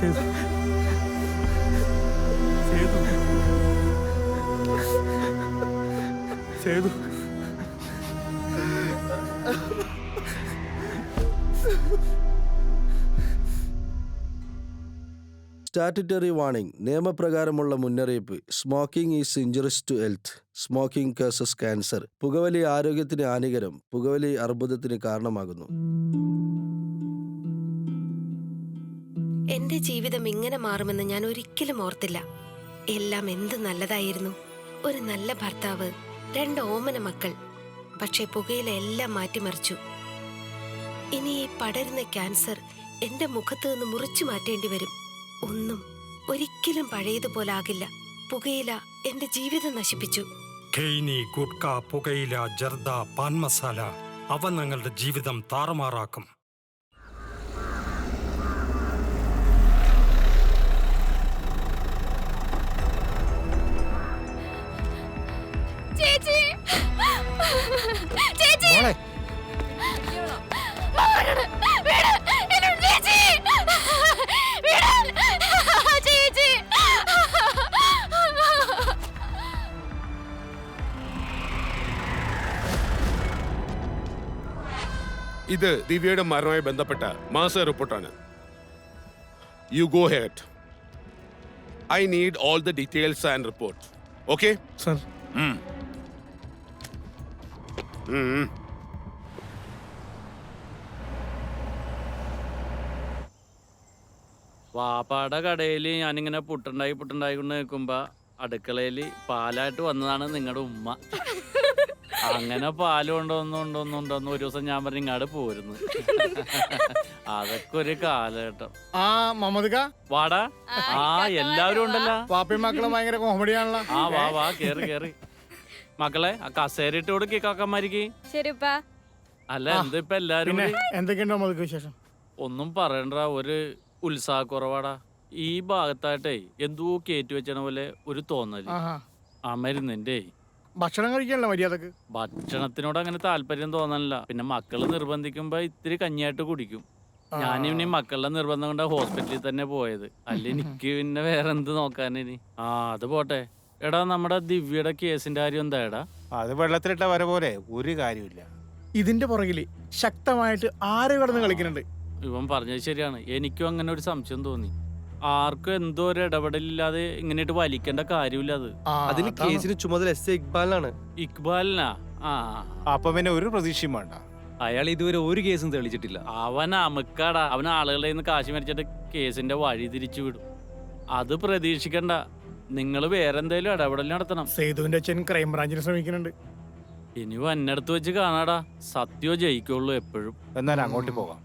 സേതു, സേതു, സേതു. Statutory warning. നിയമപ്രകാരമുള്ള മുന്നറിയിപ്പ്. Smoking is injurious to health. Smoking causes cancer. പുകവലി ആരോഗ്യത്തിന് ഹാനികരം. പുകവലി അർബുദത്തിന് കാരണമാകുന്നു. എന്റെ ജീവിതം ഇങ്ങനെ മാറുമെന്ന് ഞാൻ ഒരിക്കലും ഓർത്തില്ല. എല്ലാം എന്ത് നല്ലതായിരുന്നു. ഒരു നല്ല ഭർത്താവ്, 2 ഓമന മക്കൾ. പക്ഷെ പുകയില എല്ലാം മാറ്റിമറിച്ചു. ഇനി ഈ പടരുന്ന ക്യാൻസർ എന്റെ മുഖത്ത് നിന്ന് മുറിച്ചു മാറ്റേണ്ടി വരും. ഒന്നും ഒരിക്കലും പഴയതുപോലെ ആകില്ല. പുകയില എന്റെ ജീവിതം നശിപ്പിച്ചു. ഖെയ്നി, ഗുഡ്ക, പുകയില, ജർദ, പാൻ മസാല, അവ ഞങ്ങളുടെ ജീവിതം താറുമാറാക്കും. ചേച്ചി, ചേച്ചി, ഇത് ദിവ്യയുടെ മരണവുമായി ബന്ധപ്പെട്ട മാസ റിപ്പോർട്ടാണ്. You go ahead. I need all the details and report. Okay sir. വാപ്പാടെ കടയിൽ ഞാനിങ്ങനെ പുട്ടുണ്ടായി കൊണ്ട് നിൽക്കുമ്പോ അടുക്കളയിൽ പാലായിട്ട് വന്നതാണ് നിങ്ങളുടെ ഉമ്മ. അങ്ങനെ പാല് കൊണ്ടോന്നുണ്ടോന്ന് ഒരു ദിവസം ഞാൻ പറഞ്ഞു ഇങ്ങാട് പോരുന്നു. അതൊക്കെ ഒരു കാലഘട്ടം. ആ മമ്മദ്ക്ക വാടാ. ആ എല്ലാവരും ഉണ്ടല്ലോ. പാപ്പയും മക്കളും ഭയങ്കര കോമഡിയാണല്ലോ. ആ വാ കേറി മക്കളെ ആ കസേര ഇട്ട് കൊടുക്കി കാക്കന്മാരിക്ക്. ശരിപ്പാ. അല്ല എന്തിപ്പ എല്ലാരും എന്തൊക്കെയുണ്ടോ മമ്മദ്ക്ക് വിശേഷം? ഒന്നും പറയണ്ട, ഒരു ഉത്സാഹക്കുറവാടാ. ഈ ഭാഗത്തായിട്ടേ എന്തോ കയറ്റി വെച്ചണ പോലെ ഒരു തോന്നല്. ആ മരുന്നിന്റെ ഭക്ഷണം കഴിക്കാനല്ലോ മര്യാദക്ക്. ഭക്ഷണത്തിനോട് അങ്ങനെ താല്പര്യം തോന്നണില്ല. പിന്നെ മക്കള് നിർബന്ധിക്കുമ്പോ ഇത്തിരി കഞ്ഞിയായിട്ട് കുടിക്കും. ഞാനിനി മക്കളുടെ നിർബന്ധം കൊണ്ട് ഹോസ്പിറ്റലിൽ തന്നെ പോയത്. അല്ല എനിക്ക് പിന്നെ വേറെ എന്ത് നോക്കാനിനി. ആ അത് പോട്ടെ. എടാ നമ്മുടെ ദിവ്യയുടെ കേസിന്റെ കാര്യം എന്താ എടാ? അത് വെള്ളത്തിലിട്ട വര പോലെ ഒരു കാര്യമില്ല. ഇതിന്റെ പുറകില് ശക്തമായിട്ട് ആര് കിടന്ന് കളിക്കുന്നുണ്ട്. ഇവൻ പറഞ്ഞത് ശരിയാണ്. എനിക്കും അങ്ങനെ ഒരു സംശയം തോന്നി. ആർക്കും എന്തോ ഒരു ഇടപെടലില്ലാതെ ഇങ്ങനെയായിട്ട് വലിക്കേണ്ട കാര്യമില്ല. അത് അതിന് കേസിന് ചുമതല എസ് ഇക്ബാലിനാണ്. ഇക്ബാലിനാ? ആ അപ്പൊ പിന്നെ ഒരു പ്രതീക്ഷയും വേണ്ട. അയാൾ ഇതുവരെ ഒരു കേസും തെളിച്ചിട്ടില്ല. അവൻ അമുക്കാടാ. അവൻ ആളുകളുടെ നിന്ന് കാശ് മേടിച്ചിട്ട് കേസിന്റെ വഴി തിരിച്ചു വിടും. അത് പ്രതീക്ഷിക്കണ്ട. നിങ്ങൾ വേറെന്തേലും ഇടപെടൽ നടത്തണം. സേതുവിന്റെ അച്ഛൻ ക്രൈംബ്രാഞ്ചിന് ശ്രമിക്കുന്നുണ്ട്. ഇനി വന്നെടുത്ത് വെച്ച് കാണാടാ. സത്യോ ജയിക്കുള്ളൂ എപ്പോഴും. എന്നാൽ അങ്ങോട്ട് പോകാം.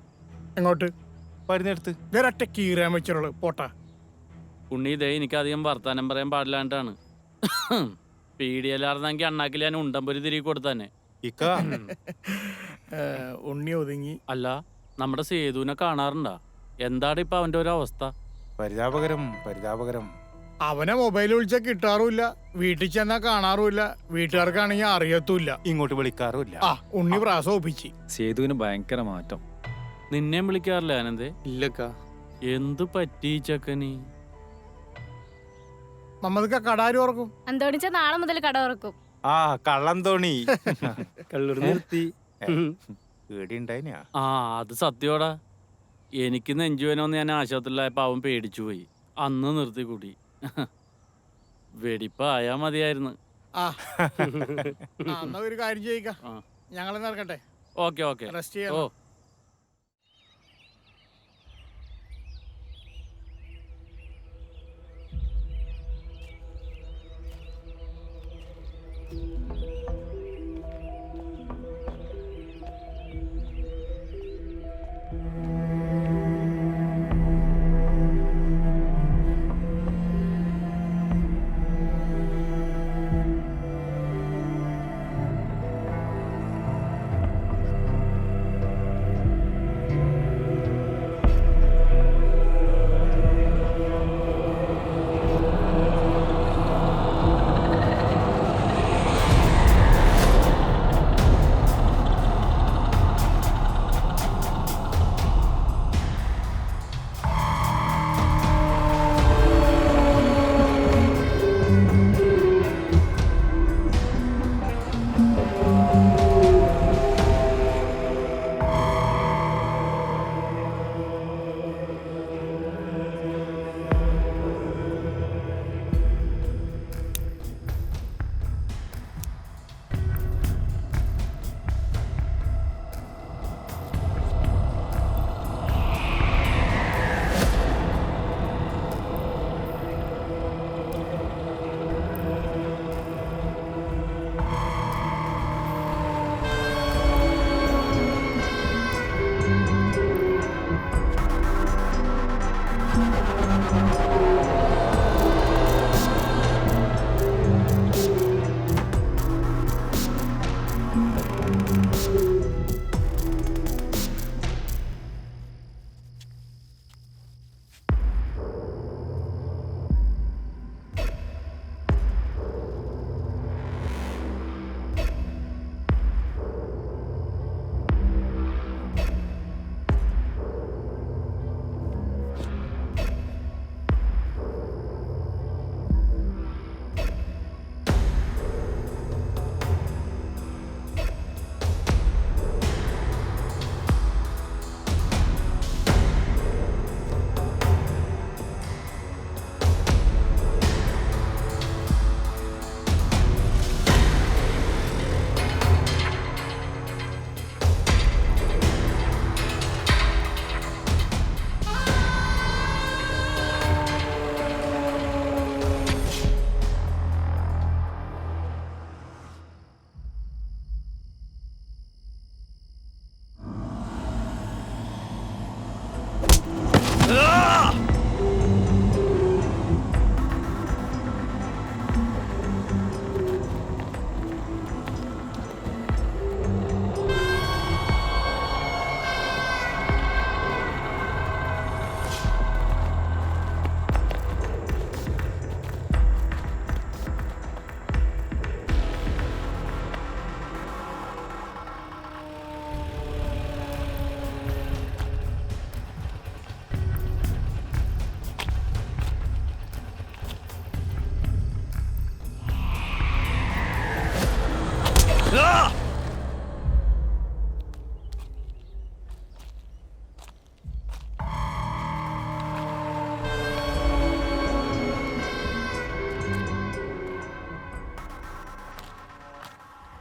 എങ്ങോട്ട്? വരുന്നെടുത്ത് വേറൊറ്റ കീറാൻ വെച്ചോളൂ. പോട്ടാ ഉണ്ണി. ഇതേ എനിക്കധികം വർത്താനം പറയാൻ പാടില്ലാണ്ടാണ്. പീഡിയലാർന്നെങ്കിൽ അണ്ണാക്കിൽ ഞാൻ ഉണ്ടമ്പൊരു തിരികെ കൊടുത്തന്നെ. ഉണ്ണി ഒതുങ്ങി. അല്ല നമ്മുടെ സേതുവിനെ കാണാറുണ്ടാ? എന്താണ് ഇപ്പൊ അവന്റെ ഒരു അവസ്ഥ? പരിതാപകരം. അവനെ മൊബൈൽ വിളിച്ചാൽ കിട്ടാറുമില്ല, വീട്ടിൽ ചെന്നാ കാണാറുമില്ല, വീട്ടുകാർക്കാണെങ്കിൽ അറിയത്തുമില്ല, ഇങ്ങോട്ട് വിളിക്കാറുമില്ല. ആ ഉണ്ണി പ്രാസം ഒപ്പിച്ച്. സേതുവിന് ഭയങ്കര മാറ്റം. നിന്നെയും വിളിക്കാറില്ല ആനന്ദേ? ഇല്ലക്കാ. എന്ത് പറ്റി ചക്കനി? മമ്മദ്ക്ക കടാര് ഓർക്കും. എന്തോണിച്ച നാളെ മുതൽ കട തുറക്കും. ആ കള്ളം തോണി കള്ളൂർ നിർത്തി. പേടിയുണ്ടായിനാ? ആ അത് സത്യോടാ. എനിക്ക് നെഞ്ചുവേനോന്ന് ഞാൻ ആശുപത്രിയിലായപ്പോ അവൻ പേടിച്ചു പോയി. അന്ന് നിർത്തി കൂടി. വെടിപ്പായാ മതിയായിരുന്നു. എന്നാ ഒരു കാര്യം ചെയ്യിക്കാം, ഞങ്ങളെ നടക്കട്ടെ. ഓക്കെ റെസ്റ്റ് ചെയ്യാം. ഓ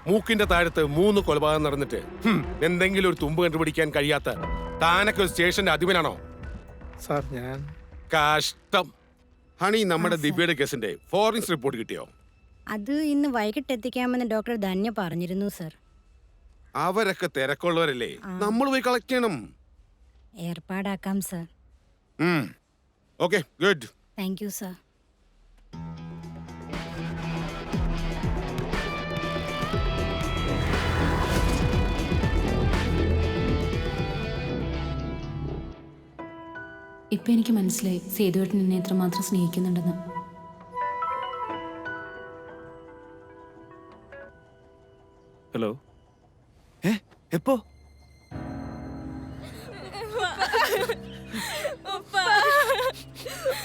മൂക്കിന്റെ താഴത്ത് 3 കൊലപാതകം നടന്നിട്ട് എന്തെങ്കിലും ഒരു തുമ്പ് കണ്ടുപിടിക്കാൻ കഴിയാത്ത താനൊക്കെ ഒരു സ്റ്റേഷന്റെ അധിപനാണോ? സാർ ഞാൻ കഷ്ടം. ഹണി, നമ്മുടെ ദിവ്യയുടെ കേസിന്റെ ഫോറൻസിക് റിപ്പോർട്ട് കിട്ടിയോ? അത് ഇന്ന് വൈകിട്ട് എത്തിക്കാമെന്ന് ഡോക്ടർ ധന്യ പറഞ്ഞിരുന്നു സർ. അവരൊക്കെ തിരക്കുള്ളവരല്ലേ, നമ്മൾ പോയി കളക്ട് ചെയ്യണം. ഏർപ്പാടാക്കാം sir. Okay, good. Thank you sir. ഇപ്പം എനിക്ക് മനസ്സിലായി സേതുവേട്ടൻ എന്നെ എത്രമാത്രം സ്നേഹിക്കുന്നുണ്ടെന്ന്. ഹലോ, എപ്പോ?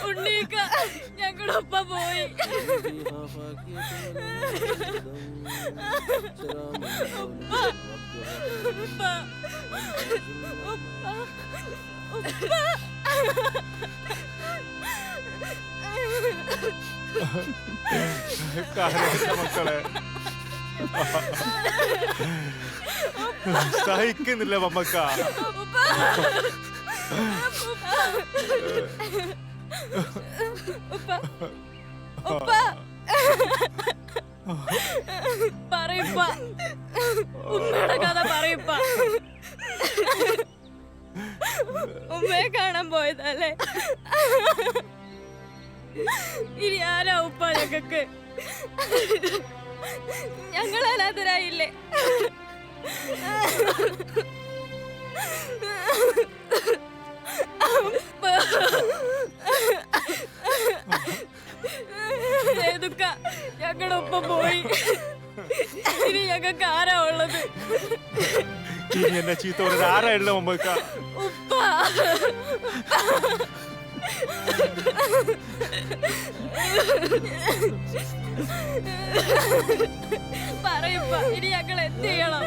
ഉണ്ണീക്ക ഞങ്ങളുടെ ഒപ്പ പോയി. മക്കളെ സഹിക്കുന്നില്ല മമ്മക്ക. പറയപ്പ ഉമ്മയുടെ കഥ പറയപ്പ. ഉമ്മയെ കാണാൻ പോയതല്ലേ? ഇനി ആരാ ഉപ്പ ഞങ്ങൾക്ക്? ഞങ്ങൾ അനാഥരായില്ലേ? ഏതൊക്ക ഞങ്ങളുടെ ഒപ്പം പോയി. ഇനി ഞങ്ങൾക്ക് ആരാ ഉള്ളത്? ഇനി എന്നെ ചീത്ത പറഞ്ഞത് ആരായിരുന്നു മമ്മക്ക? ഉപ്പ. പറയപ്പ ഇനി ഞങ്ങൾ എന്ത് ചെയ്യണം?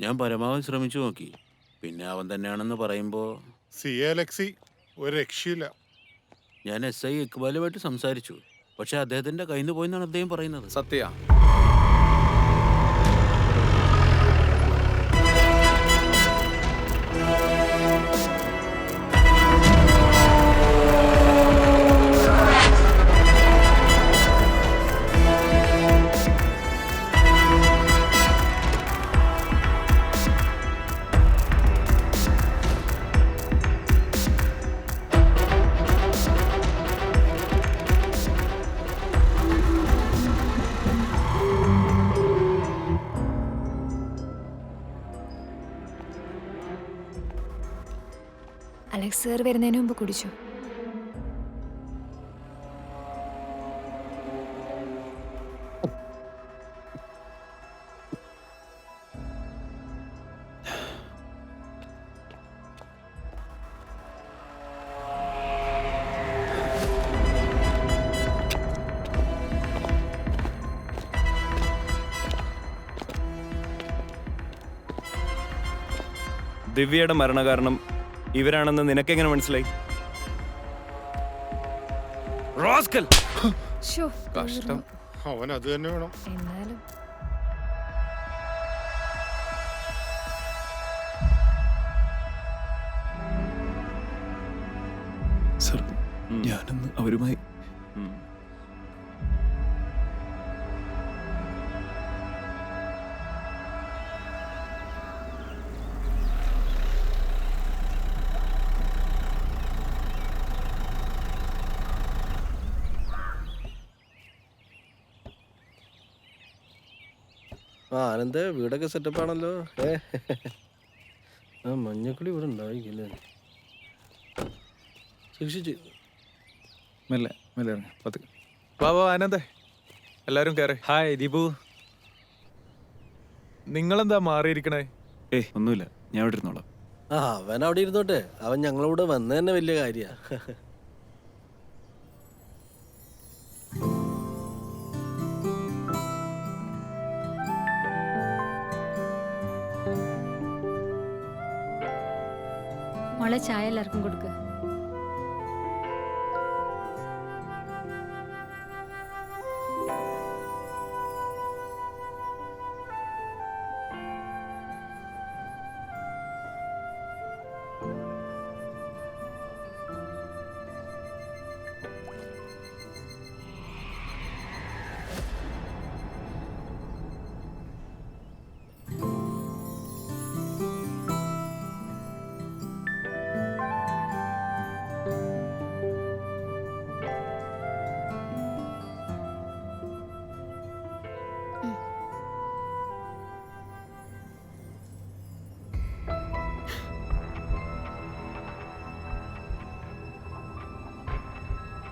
ഞാൻ പരമാവധി ശ്രമിച്ചു നോക്കി. പിന്നെ അവൻ തന്നെയാണെന്ന് പറയുമ്പോൾ അലക്സി ഒരു രക്ഷയില്ല. ഞാൻ SI ഇക്ബാലുമായിട്ട് സംസാരിച്ചു. പക്ഷെ അദ്ദേഹത്തിന്റെ കയ്യിൽ നിന്ന് പോയെന്നാണ് അദ്ദേഹം പറയുന്നത്. സത്യ. അലക്സ് സാർ വരുന്നതിന് മുമ്പ് കുടിച്ചു. ദിവ്യയുടെ മരണകാരണം ഇവരാണെന്ന് നിനക്കെങ്ങനെ മനസ്സിലായി? കഷ്ടം, അവൻ അത് തന്നെ വേണം. എന്നാലും സർ, ഞാനന്ന് അവരുമായി ആനന്ദ, വീടൊക്കെ സെറ്റപ്പ് ആണല്ലോ. ആ മഞ്ഞക്കുളി ഇവിടെ ഉണ്ടായില്ലേ? സൂക്ഷിച്ച്. മെല്ലെ മെല്ലെ ഇറങ്ങി. വാ ആനന്ദേ, എല്ലാവരും കയറി. ഹായ് ദീപു. നിങ്ങളെന്താ മാറിയിരിക്കണേ? ഒന്നുമില്ല, ഞാൻ ഇവിടെ ഇരുന്നോളാം. അവൻ അവിടെ ഇരുന്നോട്ടെ. അവൻ ഞങ്ങളോട് വന്ന തന്നെ വലിയ കാര്യ. മോളെ ചായ എല്ലാവർക്കും കൊടുക്ക്.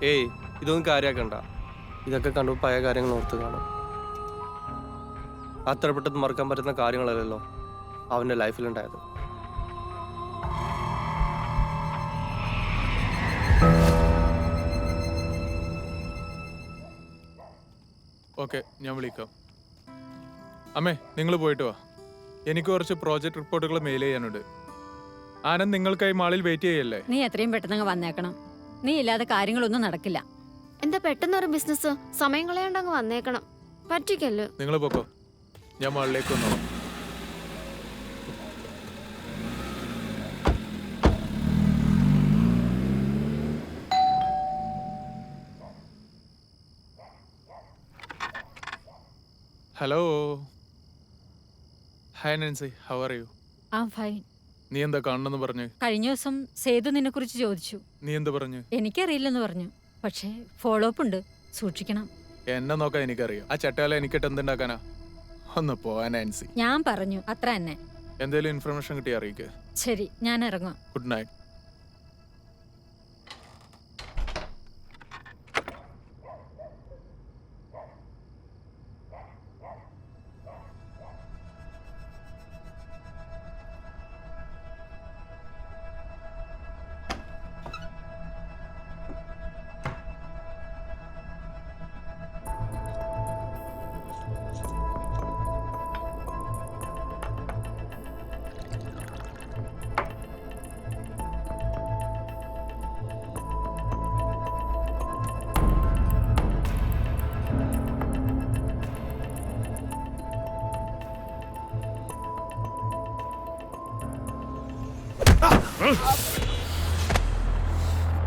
ഏയ്, ഇതൊന്നും കാര്യാക്കണ്ട. ഇതൊക്കെ കണ്ടു പഴയ കാര്യങ്ങൾ ഓർത്ത് കാണും. അത്ര പെട്ടെന്ന് മറക്കാൻ പറ്റുന്ന കാര്യങ്ങളല്ലല്ലോ അവൻ്റെ ലൈഫിലുണ്ടായത്. ഓക്കെ, ഞാൻ വിളിക്കാം. അമ്മേ, നിങ്ങൾ പോയിട്ട് വാ. എനിക്ക് കുറച്ച് പ്രോജക്റ്റ് റിപ്പോർട്ടുകൾ മെയിൽ ചെയ്യാനുണ്ട്. ആനന്ദ് നിങ്ങൾക്കായി മാളിൽ വെയിറ്റ് ചെയ്യല്ലേ? നീ എത്രയും പെട്ടെന്ന് വന്നേക്കണം. നീ ഇല്ലാതെ കാര്യങ്ങളൊന്നും നടക്കില്ല. എന്താ പെട്ടെന്നൊരു ബിസിനസ്? സമയം കളയാണ്ടങ്ങ് വന്നേക്കണം. പറ്റിക്കല്ലോ. നിങ്ങൾ പോക്കോ, ഞാൻ മാളിലേക്ക് വന്നോളാം. Hello, hi Nancy, how are U? Fine. നീ എന്താ കാണണമെന്ന് പറഞ്ഞു? കഴിഞ്ഞ ദിവസം സേതു നിന്നെ കുറിച്ച് ചോദിച്ചു. നീ എന്താ പറഞ്ഞു? എനിക്കറിയില്ലെന്ന് പറഞ്ഞു. പക്ഷേ ഫോളോ അപ്പ് ഉണ്ട്, സൂക്ഷിക്കണം. എന്നെ നോക്കാൻ എനിക്കറിയാം. ആ ചട്ടയാലെ എനിക്കിട്ട് എന്തുണ്ടാക്കാനാ? ഒന്ന് പോവാൻ നാൻസി. ഞാൻ പറഞ്ഞു, അത്ര തന്നെ. എന്തെങ്കിലും ഇൻഫർമേഷൻ കിട്ടി അറിയിക്കുക. ശരി, ഞാൻ ഇറങ്ങാം. Good night.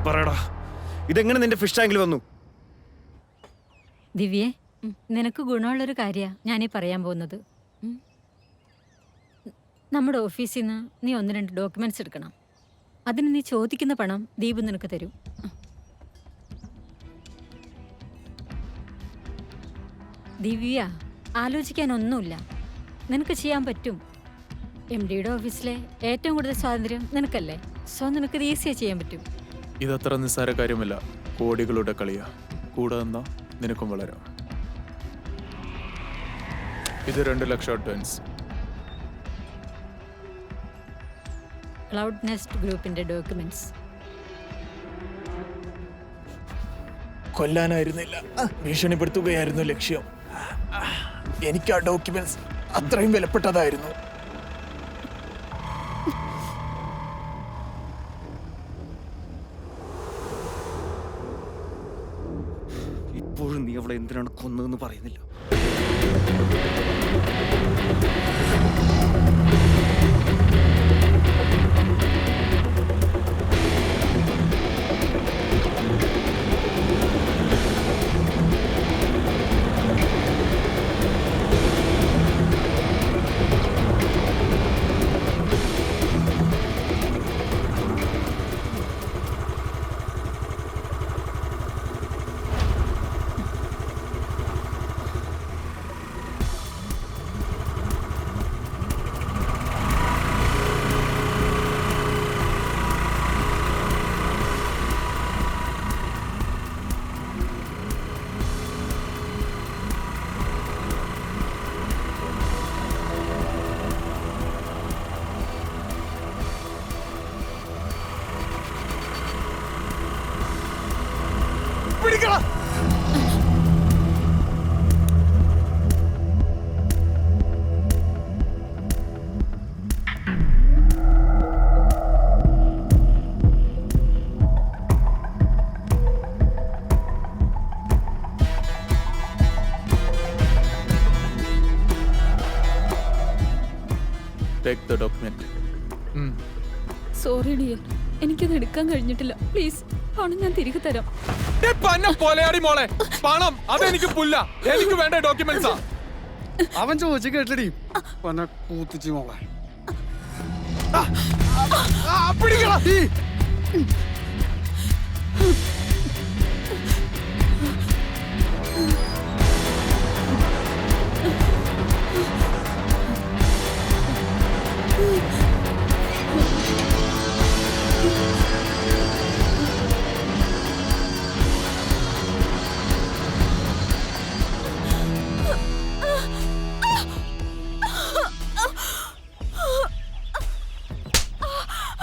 പറയടാ, ഇതെങ്ങനെ നിന്റെ ഫിഷ് ടാങ്കിൽ വന്നു? ദിവ്യേ, നിനക്ക് ഗുണമുള്ളൊരു കാര്യമാണ് ഞാനീ പറയാൻ പോകുന്നത്. നമ്മുടെ ഓഫീസിൽ നിന്ന് നീ 1-2 ഡോക്യുമെന്റ്സ് എടുക്കണം. അതിന് നീ ചോദിക്കുന്ന പണം ദീപു നിനക്ക് തരും. ദിവ്യ, ആലോചിക്കാനൊന്നുമില്ല. നിനക്ക് ചെയ്യാൻ പറ്റും. MD-യുടെ ഓഫീസിലെ ഏറ്റവും കൂടുതൽ സ്വാതന്ത്ര്യം നിനക്കല്ലേ. സോ നിനക്ക് ഇത് ഈസിയായി ചെയ്യാൻ പറ്റും. ഇതത്ര നിസ്സാര കാര്യമല്ല. കോടികളുടെ കളിയാ. കൂടെ നിന്നാ നിനക്കും വളരാം. ഇത് 2 ലക്ഷം അഡ്വാൻസ്. ക്ലൗഡ് നെസ്റ്റ് ഗ്രൂപ്പിന്റെ ഡോക്യുമെന്റ്സ്. കൊല്ലാനായിരുന്നില്ല, ഭീഷണിപ്പെടുത്തുകയായിരുന്നു ലക്ഷ്യം. എനിക്ക് ആ ഡോക്യുമെന്റ്സ് അത്രയും വിലപ്പെട്ടതായിരുന്നു. ഇപ്പോഴും നീ അവളെ എന്തിനാണ് കൊന്നതെന്ന് പറയുന്നില്ല. പിടിക്കണം. Take the document. Sorry dear, എനിക്കത് എടുക്കാൻ കഴിഞ്ഞിട്ടില്ല. പ്ലീസ്, പണം ഞാൻ തിരികെ തരാം. പോലെയാടി മോളെ, പണം അതെനിക്ക് പുല്ല. എനിക്ക് വേണ്ട ഡോക്യുമെന്റ്സാ. അവൻ ചോദിച്ചു കേട്ടടി കൂത്തിച്ചു മോളെ. പിടിക്കണം.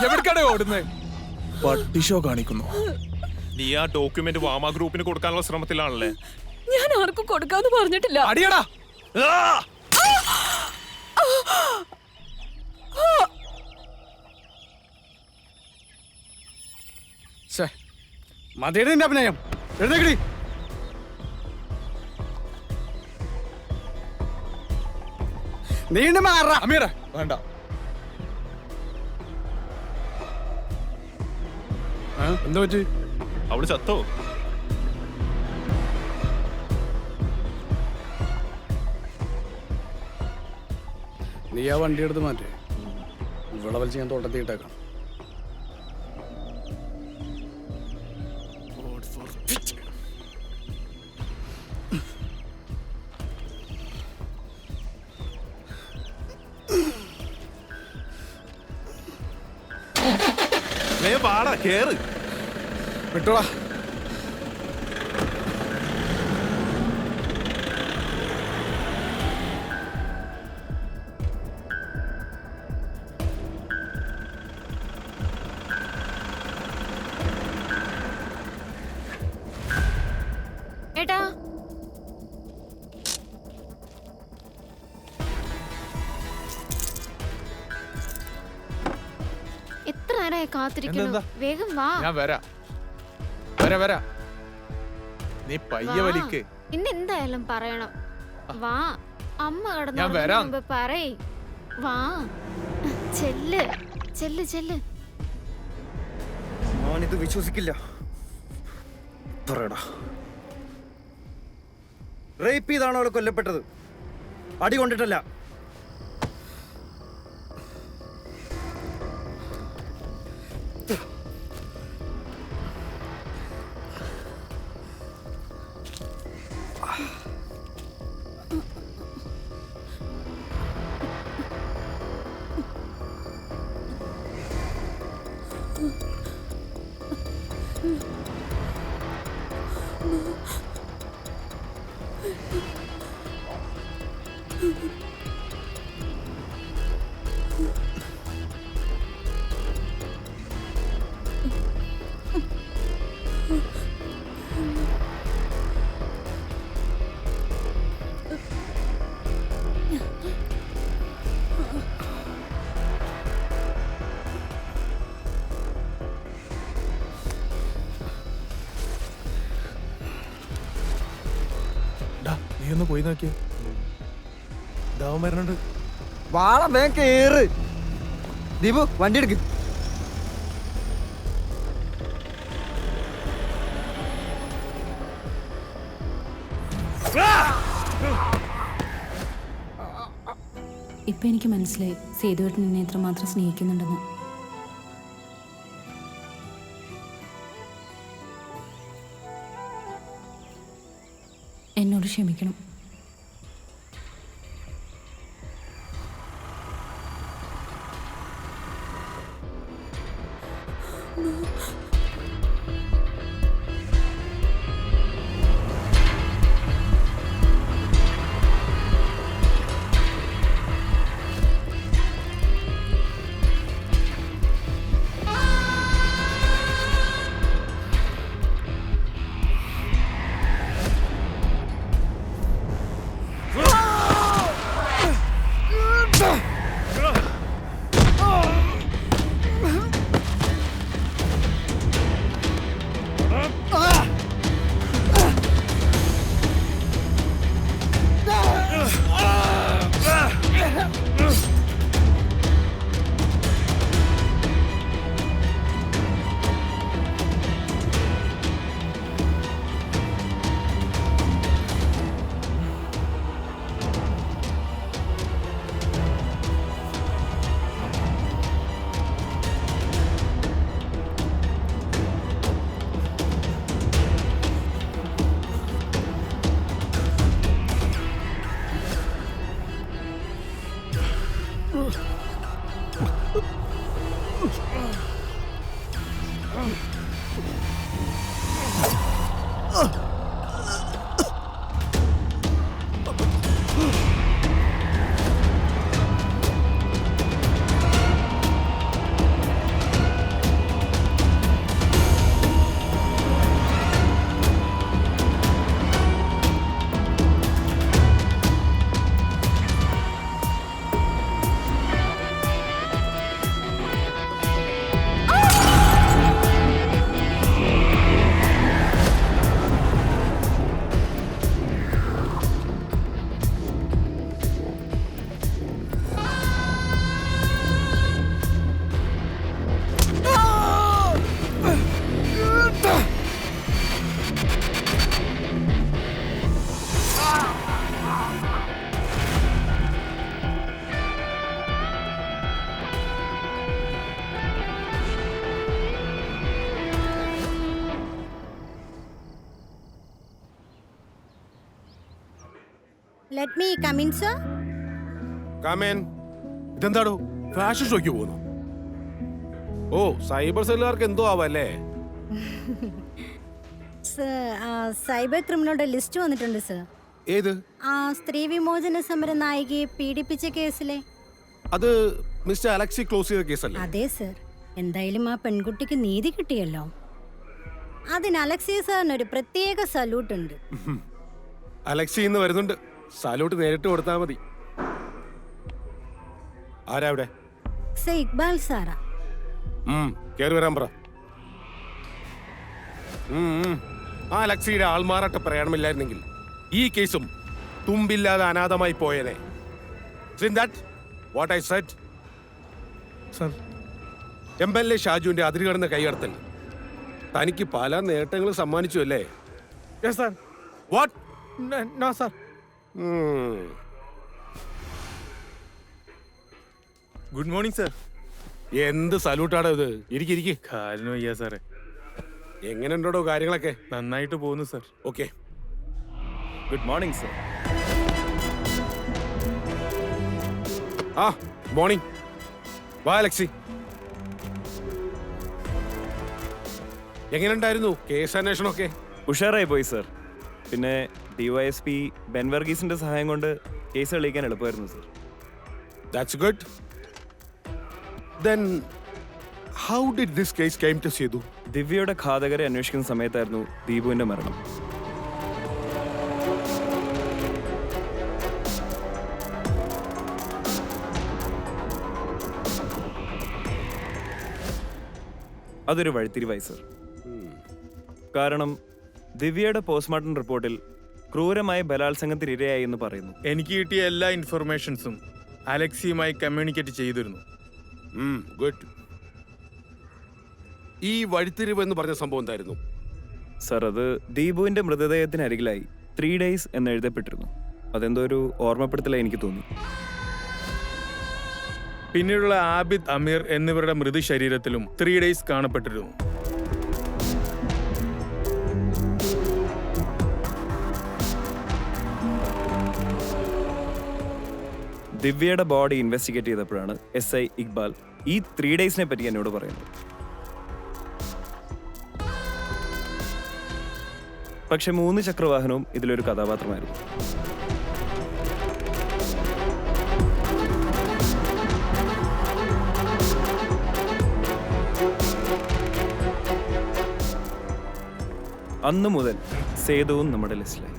എവിടേക്കാണ് ഓടുന്നേ? പട്ടി ഷോ കാണിക്കുന്നു. നീ ആ ഡോക്യുമെന്റ് വാമ ഗ്രൂപ്പിന് കൊടുക്കാനുള്ള ശ്രമത്തിലാണല്ലേ? ഞാൻ ആർക്കും കൊടുക്കാന്ന് പറഞ്ഞിട്ടില്ല. അടിയടാ. മതിയുടെ നിന്റെ അഭിനയം. എഴുന്നേക്കടി. നീണ്ട മാറ. അമീറ വേണ്ട. എന്താ പറ്റി? അവള് ചത്തോ? നീ ആ വണ്ടി എടുത്ത് മാറ്റേ. ഇവിടെ വലിച്ച് ഞാൻ തോട്ടത്തിട്ടേക്കാം. പാടാ കേറ്. വിട്ടോളാ. ഏട്ടാ, എത്ര നേരമായി കാത്തിരിക്കുന്നു. വേഗം വാ. ഞാൻ വരാം. നീ പയ്യെ വലിക്ക്. ഇന്ന് എന്തായാലും പറയണം. വാ, അമ്മ ഞാൻ വരാം. കടന്നു പറയ്. വാ, ചെല്ല് ചെല്ല് ചെല്ല്. ഞാനിത് വിശ്വസിക്കില്ല. പറയടാ. റേപ്പ് ചെയ്താണോ അവളെ കൊല്ലപ്പെട്ടത്? അടി കൊണ്ടിട്ടല്ല. നീ ഒന്ന് പോയി നോക്കിയേ. ദാവം വരണുണ്ട്. വാള വേ കേറ്. ദീപു വണ്ടി എടുക്ക്. ഇപ്പൊ എനിക്ക് മനസ്സിലായി സേതുവേട്ടൻ എന്നെ എത്രമാത്രം സ്നേഹിക്കുന്നുണ്ടെന്ന്. എന്നോട് ക്ഷമിക്കണം. Let me come in sir. Come in, ഇതെന്താടോ ഫാഷൻ ഷോയ്ക്ക് പോകുന്നു? ഓ, സൈബർ സെല്ലുകാർക്ക് എന്തോ ആവല്ലേ? സൈബർ ക്രിമിനലുടെ ലിസ്റ്റ് വന്നിട്ടുണ്ട് സർ. ഏത്? ആ സ്ത്രീ വിമോചന സമര നായികയെ പീഡിപ്പിച്ച കേസിലെ. അത് മിസ്റ്റർ അലക്സി ക്ലോസ് ചെയ്ത കേസല്ലേ? അതെ സർ. എന്തായാലും ആ പെൺകുട്ടിക്ക് നീതി കിട്ടിയല്ലോ. അതിന് അലക്സി സാറിന് ഒരു പ്രത്യേക സല്യൂട്ട് ഉണ്ട്. അലക്സി ഇന്ന് വരുന്നുണ്ട്. സല്യൂട്ട് നേരിട്ട് കൊടുത്താൽ മതി. ആരാ അവിടെ? സർ ഇക്ബാൽ സാറാ. കേറി വരാൻ പറ. ആ അലക്സിയുടെ ആൾമാറാട്ട പ്രയാണമില്ലായിരുന്നെങ്കിൽ ഈ കേസും തുമ്പില്ലാതെ അനാഥമായി പോയേനെ. What I said? Sir, MLA ഷാജുവിന്റെ അതിരുകടന്ന കൈകടത്തൽ തനിക്ക് പല നേട്ടങ്ങളും സമ്മാനിച്ചു അല്ലേ? Yes sir. What? No sir. Good morning sir. എന്ത് സല്യൂട്ടാടോ ഇത്? ഇരിക്കിരിക്ക്. കാലിന് വയ്യ സാറേ. എങ്ങനെയുണ്ടോ കാര്യങ്ങളൊക്കെ? നന്നായിട്ട് പോകുന്നു sir. Okay. Good morning sir. ആ മോർണിംഗ്. വാ അലക്സി. എങ്ങനെയുണ്ടായിരുന്നു കേസ് അന്വേഷണമൊക്കെ? ഉഷാറായി പോയി സർ. പിന്നെ DYSP ബെൻ വർഗീസിന്റെ സഹായം കൊണ്ട് കേസ് തെളിയിക്കാൻ എളുപ്പമായിരുന്നു sir. That's good. Then how did this case came to Sedu? ദിവ്യയുടെ ഘാതകരെ അന്വേഷിക്കുന്ന സമയത്തായിരുന്നു ദീപുവിന്റെ മരണം. അതൊരു വഴിത്തിരിവായി സർ. കാരണം ദിവ്യയുടെ പോസ്റ്റ്മോർട്ടം റിപ്പോർട്ടിൽ ക്രൂരമായ ബലാത്സംഗത്തിന് ഇരയായി എന്ന് പറയുന്നു. എനിക്ക് കിട്ടിയ എല്ലാ ഇൻഫർമേഷൻസും അലക്സിയുമായി കമ്മ്യൂണിക്കേറ്റ് ചെയ്തിരുന്നു. ഗുഡ്. ഈ വഴിത്തിരിവ് എന്ന് പറഞ്ഞ സംഭവം എന്തായിരുന്നു സർ? അത് ദീപുവിന്റെ മൃതദേഹത്തിന് അരികിലായി 3 days എന്ന് എഴുതപ്പെട്ടിരുന്നു. അതെന്തോ ഒരു ഓർമ്മപ്പെടുത്തലായി എനിക്ക് തോന്നി. പിന്നീടുള്ള ആബിദ്, അമീർ എന്നിവരുടെ മൃതശരീരത്തിലും 3 days കാണപ്പെട്ടിരുന്നു. ദിവ്യയുടെ ബോഡി ഇൻവെസ്റ്റിഗേറ്റ് ചെയ്തപ്പോഴാണ് SI ഇക്ബാൽ ഈ 3 daysനെ പറ്റി എന്നോട് പറയുന്നത്. പക്ഷെ 3 ചക്രവാഹനവും ഇതിലൊരു കഥാപാത്രമായിരുന്നു. അന്നു മുതൽ സേതുവും നമ്മുടെ ലിസ്റ്റിലായി.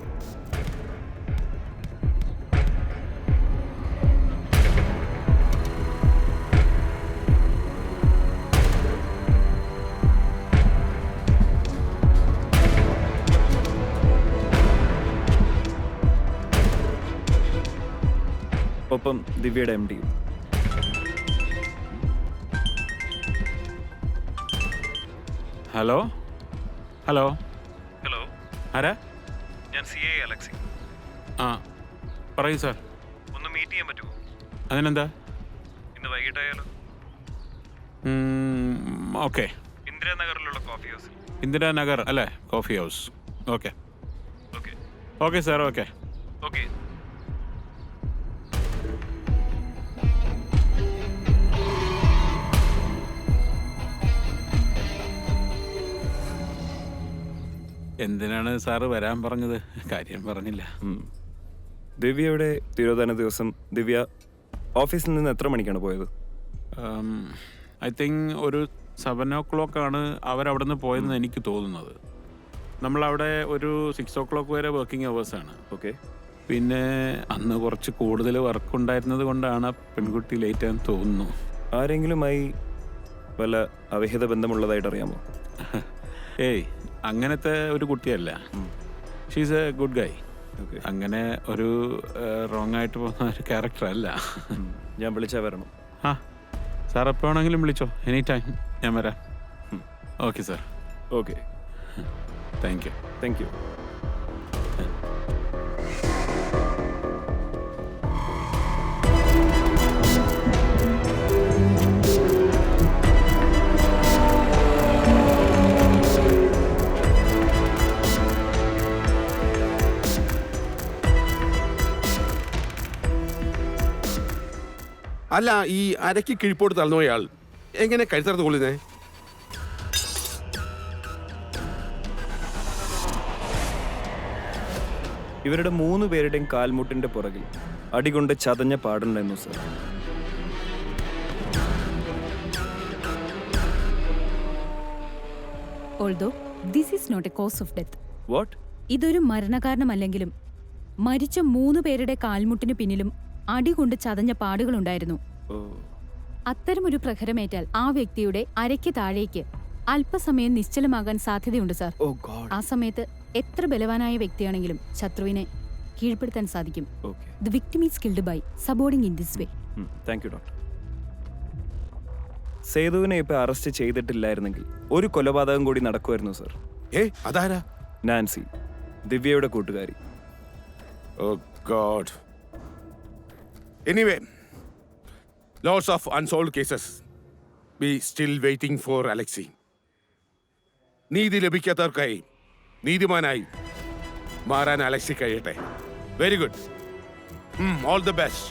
ഒപ്പം ദിവ്യയുടെ MD. ഹലോ ഹലോ ഹലോ, ആരാ? ഞാൻ CA അലക്സി. ആ പറയൂ സാർ. ഒന്ന് മീറ്റ് ചെയ്യാൻ പറ്റുമോ? അതിനെന്താ? ഇന്ന് വൈകിട്ടായാലോ? ഓക്കെ. ഇന്ദിരാനഗറിലുള്ള കോഫി ഹൗസ്. ഇന്ദിരാനഗർ അല്ലേ? Coffee house. Okay okay okay sir. Okay okay. എന്തിനാണ് സാറ് വരാൻ പറഞ്ഞത്? കാര്യം പറഞ്ഞില്ല. ദിവ്യയുടെ തിരോധാന ദിവസം ദിവ്യ ഓഫീസിൽ നിന്ന് എത്ര മണിക്കാണ് പോയത്? ഐ തിങ്ക് ഒരു 7 o'clock ആണ് അവരവിടെ നിന്ന് പോയതെന്ന് എനിക്ക് തോന്നുന്നത്. നമ്മളവിടെ ഒരു 6 o'clock വരെ വർക്കിംഗ് അവേഴ്സാണ്. ഓക്കെ. പിന്നെ അന്ന് കുറച്ച് കൂടുതൽ വർക്ക് ഉണ്ടായിരുന്നത് കൊണ്ടാണ് പെൺകുട്ടി ലേറ്റ് ആണെന്ന് തോന്നുന്നു. ആരെങ്കിലുമായി വല്ല അവിഹിത ബന്ധമുള്ളതായിട്ട് അറിയാമോ? ഏയ്, അങ്ങനത്തെ ഒരു കുട്ടിയല്ല. ഷീസ് എ ഗുഡ് ഗൈ. അങ്ങനെ ഒരു റോങ് ആയിട്ട് പോകുന്ന ഒരു ക്യാരക്ടർ അല്ല. ഞാൻ വിളിച്ചാൽ വരണം? ആ സാർ എപ്പോൾ വേണമെങ്കിലും വിളിച്ചോ, എനി ടൈം ഞാൻ വരാം. Okay sir. Okay, thank U. Thank you. അല്ല, ഈ അരയ്ക്ക് കിഴിപ്പോട്ട് തള്ളുന്നയാൾ എങ്ങനെ കഴുത്തറത്ത് കൊള്ളുന്നേ? ഇവരുടെ 3 പേരുടെയും കാൽമുട്ടിന്റെ പുറകിൽ അടികൊണ്ട് ചതഞ്ഞ പാടുണ്ടായിരുന്നു sir. Although this is not a cause of death. What? ഇതൊരു മരണകാരണമല്ലെങ്കിലും മരിച്ച 3 പേരുടെ കാൽമുട്ടിന് പിന്നിലും അടികൊണ്ട് ചതഞ്ഞ പാടുകളുണ്ടായിരുന്നു. അത്തരമൊരു പ്രഹരമേറ്റാൽ ആ വ്യക്തിയുടെ അരയ്ക്ക് താഴേക്ക് അല്പസമയം നിശ്ചലമാകാൻ സാധ്യതയുണ്ട് സാർ. ആ സമയത്ത് എത്ര ബലവാനായ വ്യക്തിയാണെങ്കിലും ശത്രുവിനെ കീഴ്പ്പെടുത്താൻ സാധിക്കും. The victim is killed by subordinating in this way. Thank you doctor. സേതുവിനെ ഇപ്പൊ അറസ്റ്റ് ചെയ്തിട്ടില്ലായിരുന്നെങ്കിൽ ഒരു കൊലപാതകം കൂടി നടക്കുമായിരുന്നു സർ. അതാരാ? നാൻസി, ദിവ്യയുടെ കൂട്ടുകാരി. Oh God. Anyway, lots of unsolved cases. We still waiting for Alexei. നീതി ലഭിക്കാത്തവർക്കായി നീതിമാനായി മാറാൻ അലക്സി കഴിയട്ടെ. Very good. All the best.